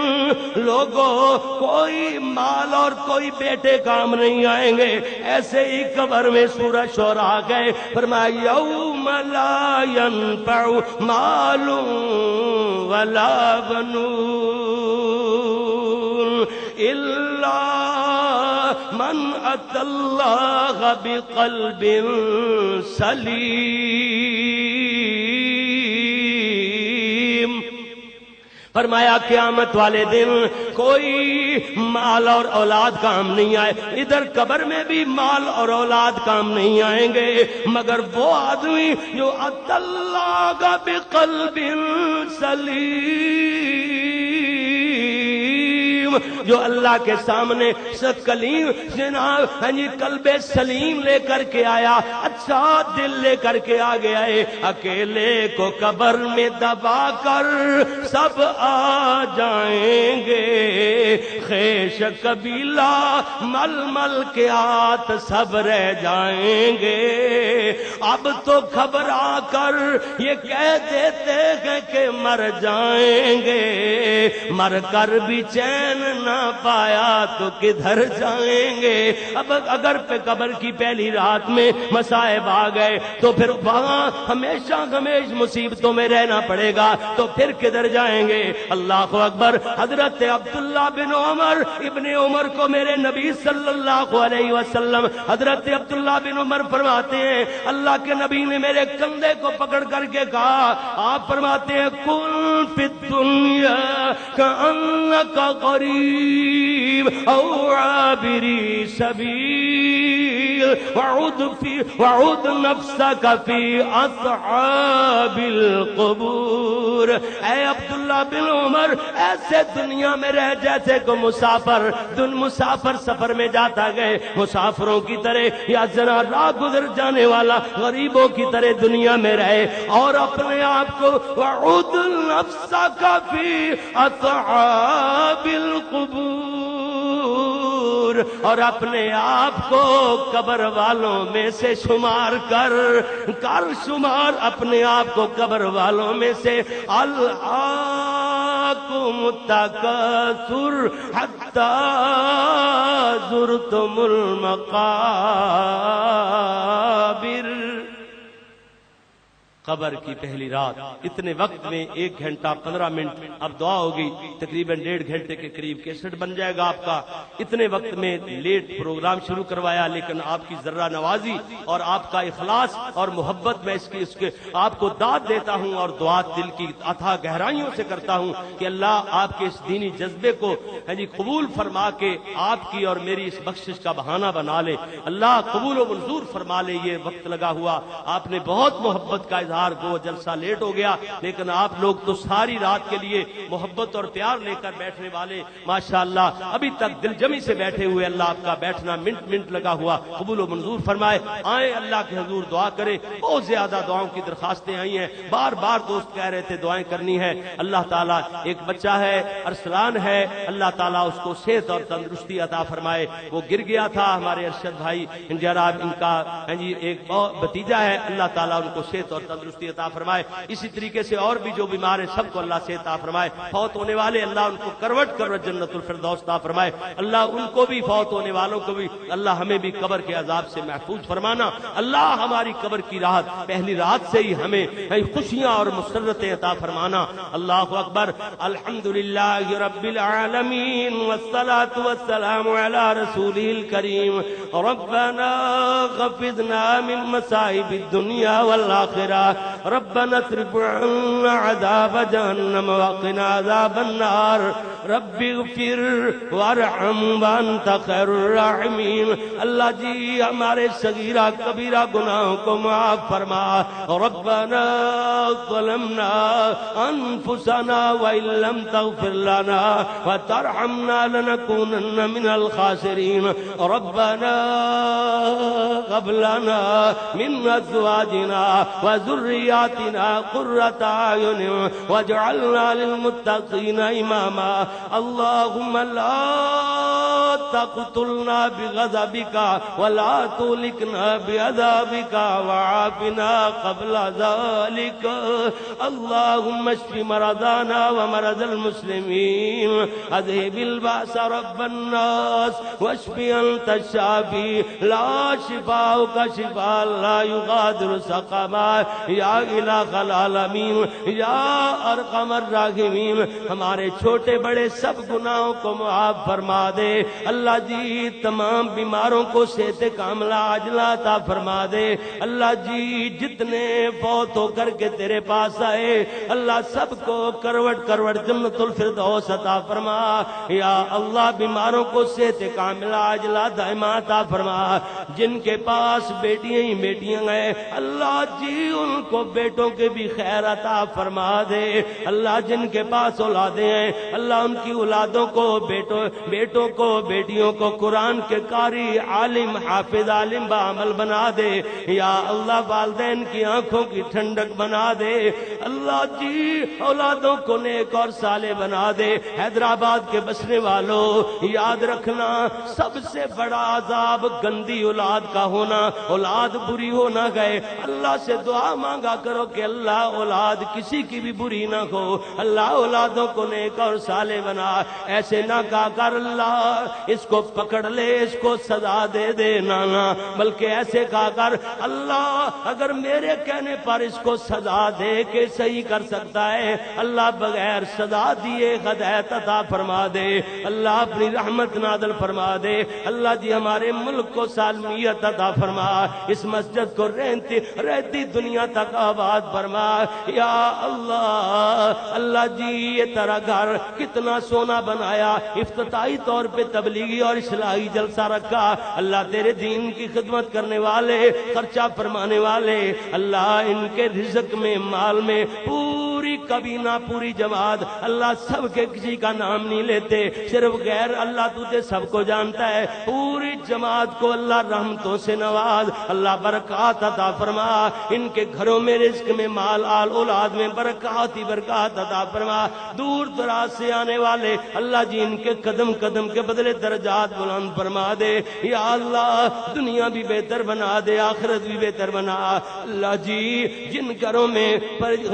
لوگوں کوئی مال اور کوئی بیٹے کام نہیں آئیں گے، ایسے ہی قبر میں سورہ شعراء گئے، فرمایا یوم لا ينفع مال ولا بنون الا من اتى الله بقلب سلیم۔ فرمایا قیامت والے دن کوئی مال اور اولاد کام نہیں آئے، ادھر قبر میں بھی مال اور اولاد کام نہیں آئیں گے، مگر وہ آدمی جو اتى اللہ بقلب سلیم، جو اللہ کے سامنے کلیم جناب قلب سلیم لے کر کے آیا، اچھا دل لے کر کے آ گیا ہے، اکیلے کو قبر میں دبا کر سب آ جائیں گے، خیش قبیلہ مل مل کے ہاتھ سب رہ جائیں گے۔ اب تو گھبرا کر یہ کہہ دیتے ہیں کہ مر جائیں گے، مر کر بھی چین نہ پایا تو کدھر جائیں گے۔ اب اگر پہ قبر کی پہلی رات میں مصائب آ گئے تو پھر وہاں ہمیشہ مصیبتوں میں رہنا پڑے گا، تو پھر کدھر جائیں گے۔ اللہ اکبر۔ حضرت عبداللہ بن عمر ابن عمر کو میرے نبی صلی اللہ علیہ وسلم حضرت عبداللہ بن عمر فرماتے ہیں اللہ کے نبی نے میرے کندھے کو پکڑ کر کے کہا، آپ فرماتے ہیں کن فی الدنیا کأنک غریب او عابری سبیل وعد نفسک فی اصحاب القبور۔ اے عبداللہ بن عمر ایسے دنیا میں رہ جیسے کو مسافر سفر میں جاتا گئے، مسافروں کی طرح یا ذرا راہ گزر جانے والا غریبوں کی طرح دنیا میں رہے، اور اپنے آپ کو وعد نفسک فی اصحاب القبور، اور اپنے آپ کو قبر والوں میں سے شمار کر شمار اپنے آپ کو قبر والوں میں سے۔ الہاکم التکاثر حتی زرتم المقابر۔ قبر کی پہلی رات اتنے وقت میں 1 گھنٹہ 15 منٹ، اب دعا ہوگی تقریباً 1.5 گھنٹے کے قریب کیسٹ بن جائے گا آپ کا۔ اتنے وقت میں لیٹ پروگرام شروع کروایا، لیکن آپ کی ذرہ نوازی اور آپ کا اخلاص اور محبت میں اس کے آپ کو داد دیتا ہوں، اور دعا دل کی اتھا گہرائیوں سے کرتا ہوں کہ اللہ آپ کے اس دینی جذبے کو قبول فرما کے آپ کی اور میری اس بخشش کا بہانہ بنا لے، اللہ قبول و منظور فرما لے۔ یہ وقت لگا ہوا، آپ نے بہت محبت کا اظہار، وہ جلسہ لیٹ ہو گیا، لیکن آپ لوگ تو ساری رات کے لیے محبت اور پیار لے کر بیٹھنے والے ماشاءاللہ ابھی تک دل جمی سے بیٹھے ہوئے، اللہ آپ کا بیٹھنا منٹ لگا ہوا قبول و منظور فرمائے۔ آئیں اللہ کے حضور دعا کریں، بہت زیادہ دعاؤں کی درخواستیں آئی ہیں، بار بار دوست کہہ رہے تھے دعائیں کرنی ہے۔ اللہ تعالیٰ ایک بچہ ہے ارسلان ہے، اللہ تعالیٰ اس کو صحت اور تندرستی عطا فرمائے۔ وہ گر گیا تھا ہمارے ارشد بھائی جناب، ان کا ایک بھتیجا ہے، اللہ تعالیٰ ان کو صحت اور تندرستی عطا فرمائے۔ اسی طریقے سے اور بھی جو بیمار ہیں سب کو اللہ سے عطا فرمائے۔ فوت ہونے والے اللہ ان کو کروٹ جنت الفردوس عطا فرمائے، اللہ ان کو بھی، فوت ہونے والوں کو بھی، اللہ ہمیں بھی قبر کے عذاب سے محفوظ فرمانا۔ اللہ ہماری قبر کی راحت پہلی رات سے ہی ہمیں خوشیاں اور مسرتیں عطا فرمانا۔ اللہ اکبر۔ الحمدللہ رب العالمین والصلاة والسلام علی رسولہ الکریم۔ ربنا خفضنا من مصائب الدنیا والآخرہ، ربنا اصرف عنا عذاب جہنم وقنا عذاب النار، رب اغفر وارحم وانت خیر الراحمین۔ اللہ جی ہمارے صغیرہ کبیرہ گناہوں کو معاف فرما۔ ربنا ظلمنا انفسنا وان لم تغفر لنا وترحمنا لنكونن من الخاسرین۔ ربنا هب لنا من ازواجنا وذرياتنا قرة اعين واجعلنا للمتقين اماما۔ اللهم لا تقتلنا بغضبك ولا تهلكنا بعذابك وعافنا قبل ذلك۔ اللهم اشف مرضانا ومرضى المسلمين، اذهب البأس رب الناس واشف انت الشافي لا شفاءك شفاء لا يغادر سقما۔ یا الہ العالمین یا ارحم الراحمین، ہمارے چھوٹے بڑے سب گناہوں کو معاف فرما دے۔ اللہ جی تمام بیماروں کو صحت کاملہ عاجلہ عطا فرما دے۔ اللہ جی جتنے فوت ہو کر کے تیرے پاس آئے اللہ سب کو کروٹ کروٹ جنت الفردوس عطا فرما۔ یا اللہ بیماروں کو صحت کاملہ عاجلہ دائمہ عطا فرما۔ جن کے پاس بیٹیاں ہی بیٹیاں ہیں اللہ جی ان کو بیٹوں کے بھی خیر عطا فرما دے۔ اللہ جن کے پاس اولادیں ہیں اللہ ان کی اولادوں کو بیٹوں کو بیٹیوں کو قرآن کے قاری عالم حافظ عالم بعمل بنا دے۔ یا اللہ والدین کی آنکھوں کی ٹھنڈک بنا دے۔ اللہ جی اولادوں کو نیک اور صالح بنا دے۔ حیدرآباد کے بسنے والوں یاد رکھنا سب سے بڑا عذاب گندی اولاد کا ہونا، اولاد بری ہو نہ گئے۔ اللہ سے دعا مانگا کرو کہ اللہ اولاد کسی کی بھی بری نہ ہو، اللہ اولادوں کو نیک اور صالح بنا۔ ایسے نہ کہا کر اللہ اس کو پکڑ لے اس کو سزا دے دے نانا، بلکہ ایسے کہا کر اللہ اگر میرے کہنے پر اس کو سزا دے کے صحیح کر سکتا ہے اللہ بغیر سزا دیے ہدایت عطا فرما دے۔ اللہ اپنی رحمت نازل فرما دے۔ اللہ جی ہمارے ملک کو سالمیت عطا فرما، اس مسجد کو رہتی دنیا تک آباد فرما۔ یا اللہ اللہ جی یہ تیرا گھر کتنا سونا بنایا، افتتاحی طور پہ تبلیغی اور اصلاحی جلسہ رکھا۔ اللہ تیرے دین کی خدمت کرنے والے خرچہ فرمانے والے اللہ ان کے رزق میں مال میں پوری کبینہ پوری جماعت اللہ سب کے کسی کا نام نہیں لیتے، صرف غیر اللہ تجھے سب کو جانتا ہے۔ پوری جماعت کو اللہ رحمتوں سے نواز، اللہ برکات عطا فرما۔ ان کے گھروں میں رزق میں مال آل اولاد میں برکات ہی برکات عطا فرما۔ دور دراز سے آنے والے اللہ جی ان کے قدم قدم کے بدلے درجات بلند فرما دے۔ یا اللہ دنیا بھی بہتر بنا دے آخرت بھی بہتر بنا۔ اللہ جی جن گھروں میں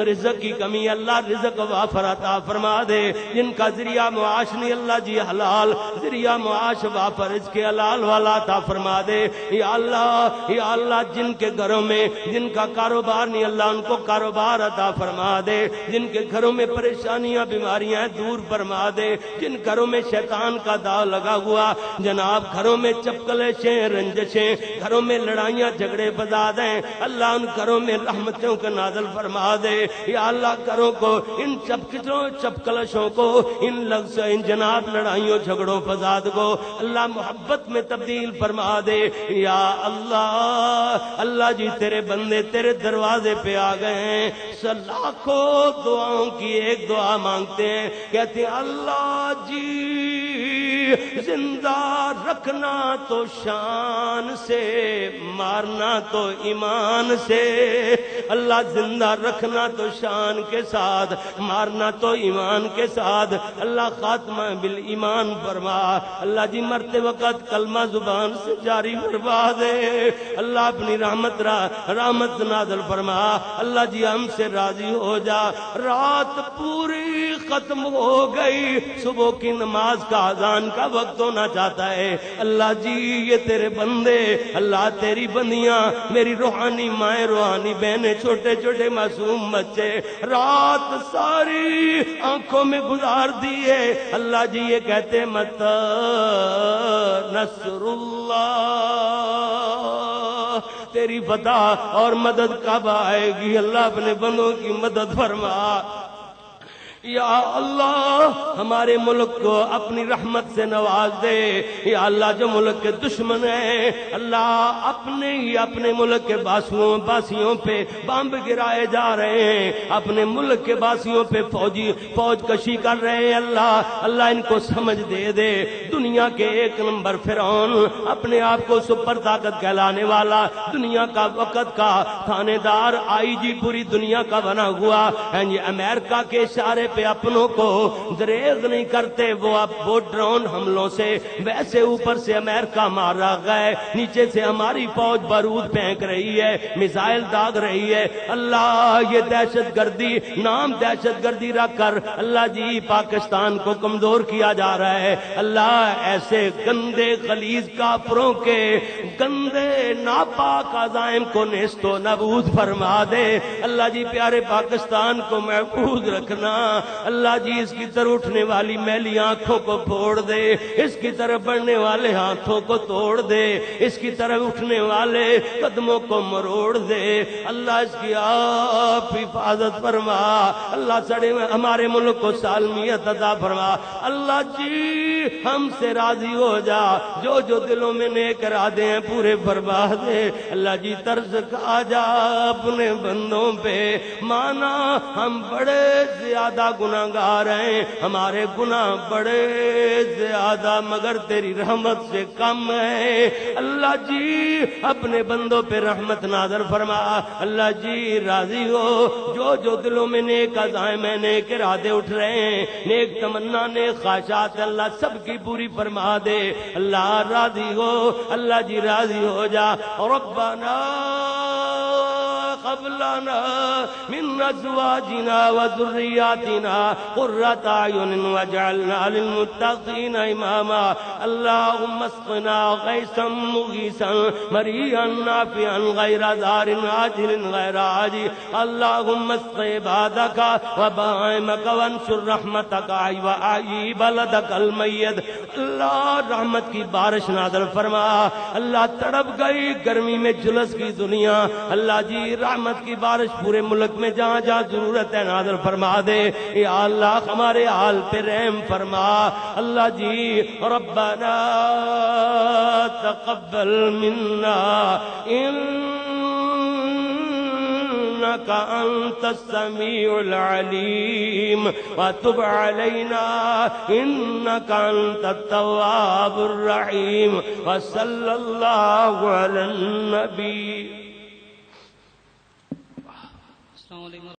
رزق کی کمی اللہ رزق وافر عطا فرما دے، جن کا ذریعہ معاش نہیں اللہ جی حلال ذریعہ معاش وافر اس کے حلال والا عطا فرما دے۔ یا اللہ جن کے گھروں میں جن کا کاروبار نہیں اللہ ان کو کاروبار عطا فرما دے، جن کے گھروں میں پریشانیاں بیماریاں دور فرما دے، جن گھروں میں شیطان کا داؤ لگا ہوا جناب گھروں میں چپکلشیں رنجشیں گھروں میں لڑائیاں جھگڑے فساد ہیں اللہ ان گھروں میں رحمتوں کا نازل فرما دے۔ یا اللہ گھروں کو ان چپکلشوں کو ان جناب لڑائیوں جھگڑوں فساد کو اللہ محبت میں تبدیل فرما دے۔ یا اللہ جی تیرے بندے تیرے دروازے پہ آ گئے ہیں، لاکھوں دعاؤں کی ایک دعا مانگتے ہیں، کہتے ہیں اللہ جی زندہ رکھنا تو شان سے مارنا تو ایمان سے۔ اللہ زندہ رکھنا تو شان کے ساتھ مارنا تو ایمان کے ساتھ، اللہ خاتمہ بالایمان فرما۔ اللہ جی مرتے وقت کلمہ زبان سے جاری فرما دے، اللہ اپنی رحمت نازل فرما۔ اللہ جی ہم سے راضی ہو جا، رات پوری ختم ہو گئی، صبح کی نماز کا اذان کا وقت ہونا چاہتا ہے۔ اللہ جی یہ تیرے بندے اللہ تیری بندیاں میری روحانی مائیں روحانی بہنیں چھوٹے چھوٹے معصوم بچے رات ساری آنکھوں میں گزار دیے اللہ جی یہ کہتے مت نصر اللہ تیری فتح اور مدد کب آئے گی؟ اللہ اپنے بندوں کی مدد فرما۔ یا اللہ ہمارے ملک کو اپنی رحمت سے نواز دے. یا اللہ جو ملک کے دشمن ہیں اللہ اپنے ملک کے باسیوں پہ بم گرائے جا رہے ہیں, اپنے ملک کے باسیوں پہ فوج کشی کر رہے ہیں. اللہ ان کو سمجھ دے دے. دنیا کے 1 نمبر فرعون, اپنے آپ کو سپر طاقت کہلانے والا, دنیا کا وقت کا تھانے دار, IG پوری دنیا کا بنا ہوا ہے, امریکہ کے اشارے پہ اپنوں کو دریغ نہیں کرتے. وہ ڈرون حملوں سے ویسے اوپر سے امریکہ مارا گئے, نیچے سے ہماری فوج بارود پھینک رہی ہے, میزائل داغ رہی ہے. اللہ یہ دہشت گردی نام دہشت گردی رکھ کر اللہ جی پاکستان کو کمزور کیا جا رہا ہے. اللہ ایسے گندے غلیظ کافروں کے گندے ناپاک عزائم کو نیست و نابود فرما دے. اللہ جی پیارے پاکستان کو محفوظ رکھنا. اللہ جی اس کی طرف اٹھنے والی میلی آنکھوں کو پھوڑ دے, اس کی طرف بڑھنے والے ہاتھوں کو توڑ دے, اس کی طرف اٹھنے والے قدموں کو مروڑ دے. اللہ اس کی آپ حفاظت فرما. اللہ سڑے ہمارے ملک کو سالمیت عطا فرما. اللہ جی ہم سے راضی ہو جا, جو دلوں میں نیک ارادے ہیں پورے فرما دے. اللہ جی طرز کھا جا اپنے بندوں پہ. مانا ہم بڑے زیادہ گناہگار ہیں, ہمارے گناہ بڑے زیادہ مگر تیری رحمت سے کم ہے. اللہ جی اپنے بندوں پہ رحمت نازل فرما. اللہ جی راضی ہو, جو دلوں میں نیک عزائم ہیں, نیک ارادے اٹھ رہے ہیں, نیک تمنا نیک خواہشات, اللہ سب کی پوری فرما دے. اللہ راضی ہو, اللہ جی راضی ہو جا. ربنا هب لنا من ازواجنا وذرياتنا قرة اعين واجعلنا للمتقين اماما. اللهم اسقنا غيثا مغيثا مريئا نافعا غير ضار عاجل غير عاجل. اللهم اسق عبادك وبهائمك وانشر رحمتك واحيي بلدك الميت. اللہ رحمت کی بارش نازل فرما. اللہ تڑپ گئی گرمی میں جلس کی دنیا, اللہ جی رحمت کی بارش پورے ملک میں جہاں جہاں ضرورت ہے نازل فرما دے. یا اللہ ہمارے حال پہ رحم فرما. اللہ جی ربنا تقبل منا انك انت السميع العليم وتب علينا انك انت التواب الرحيم. وصلى الله على النبي. السلام علیکم.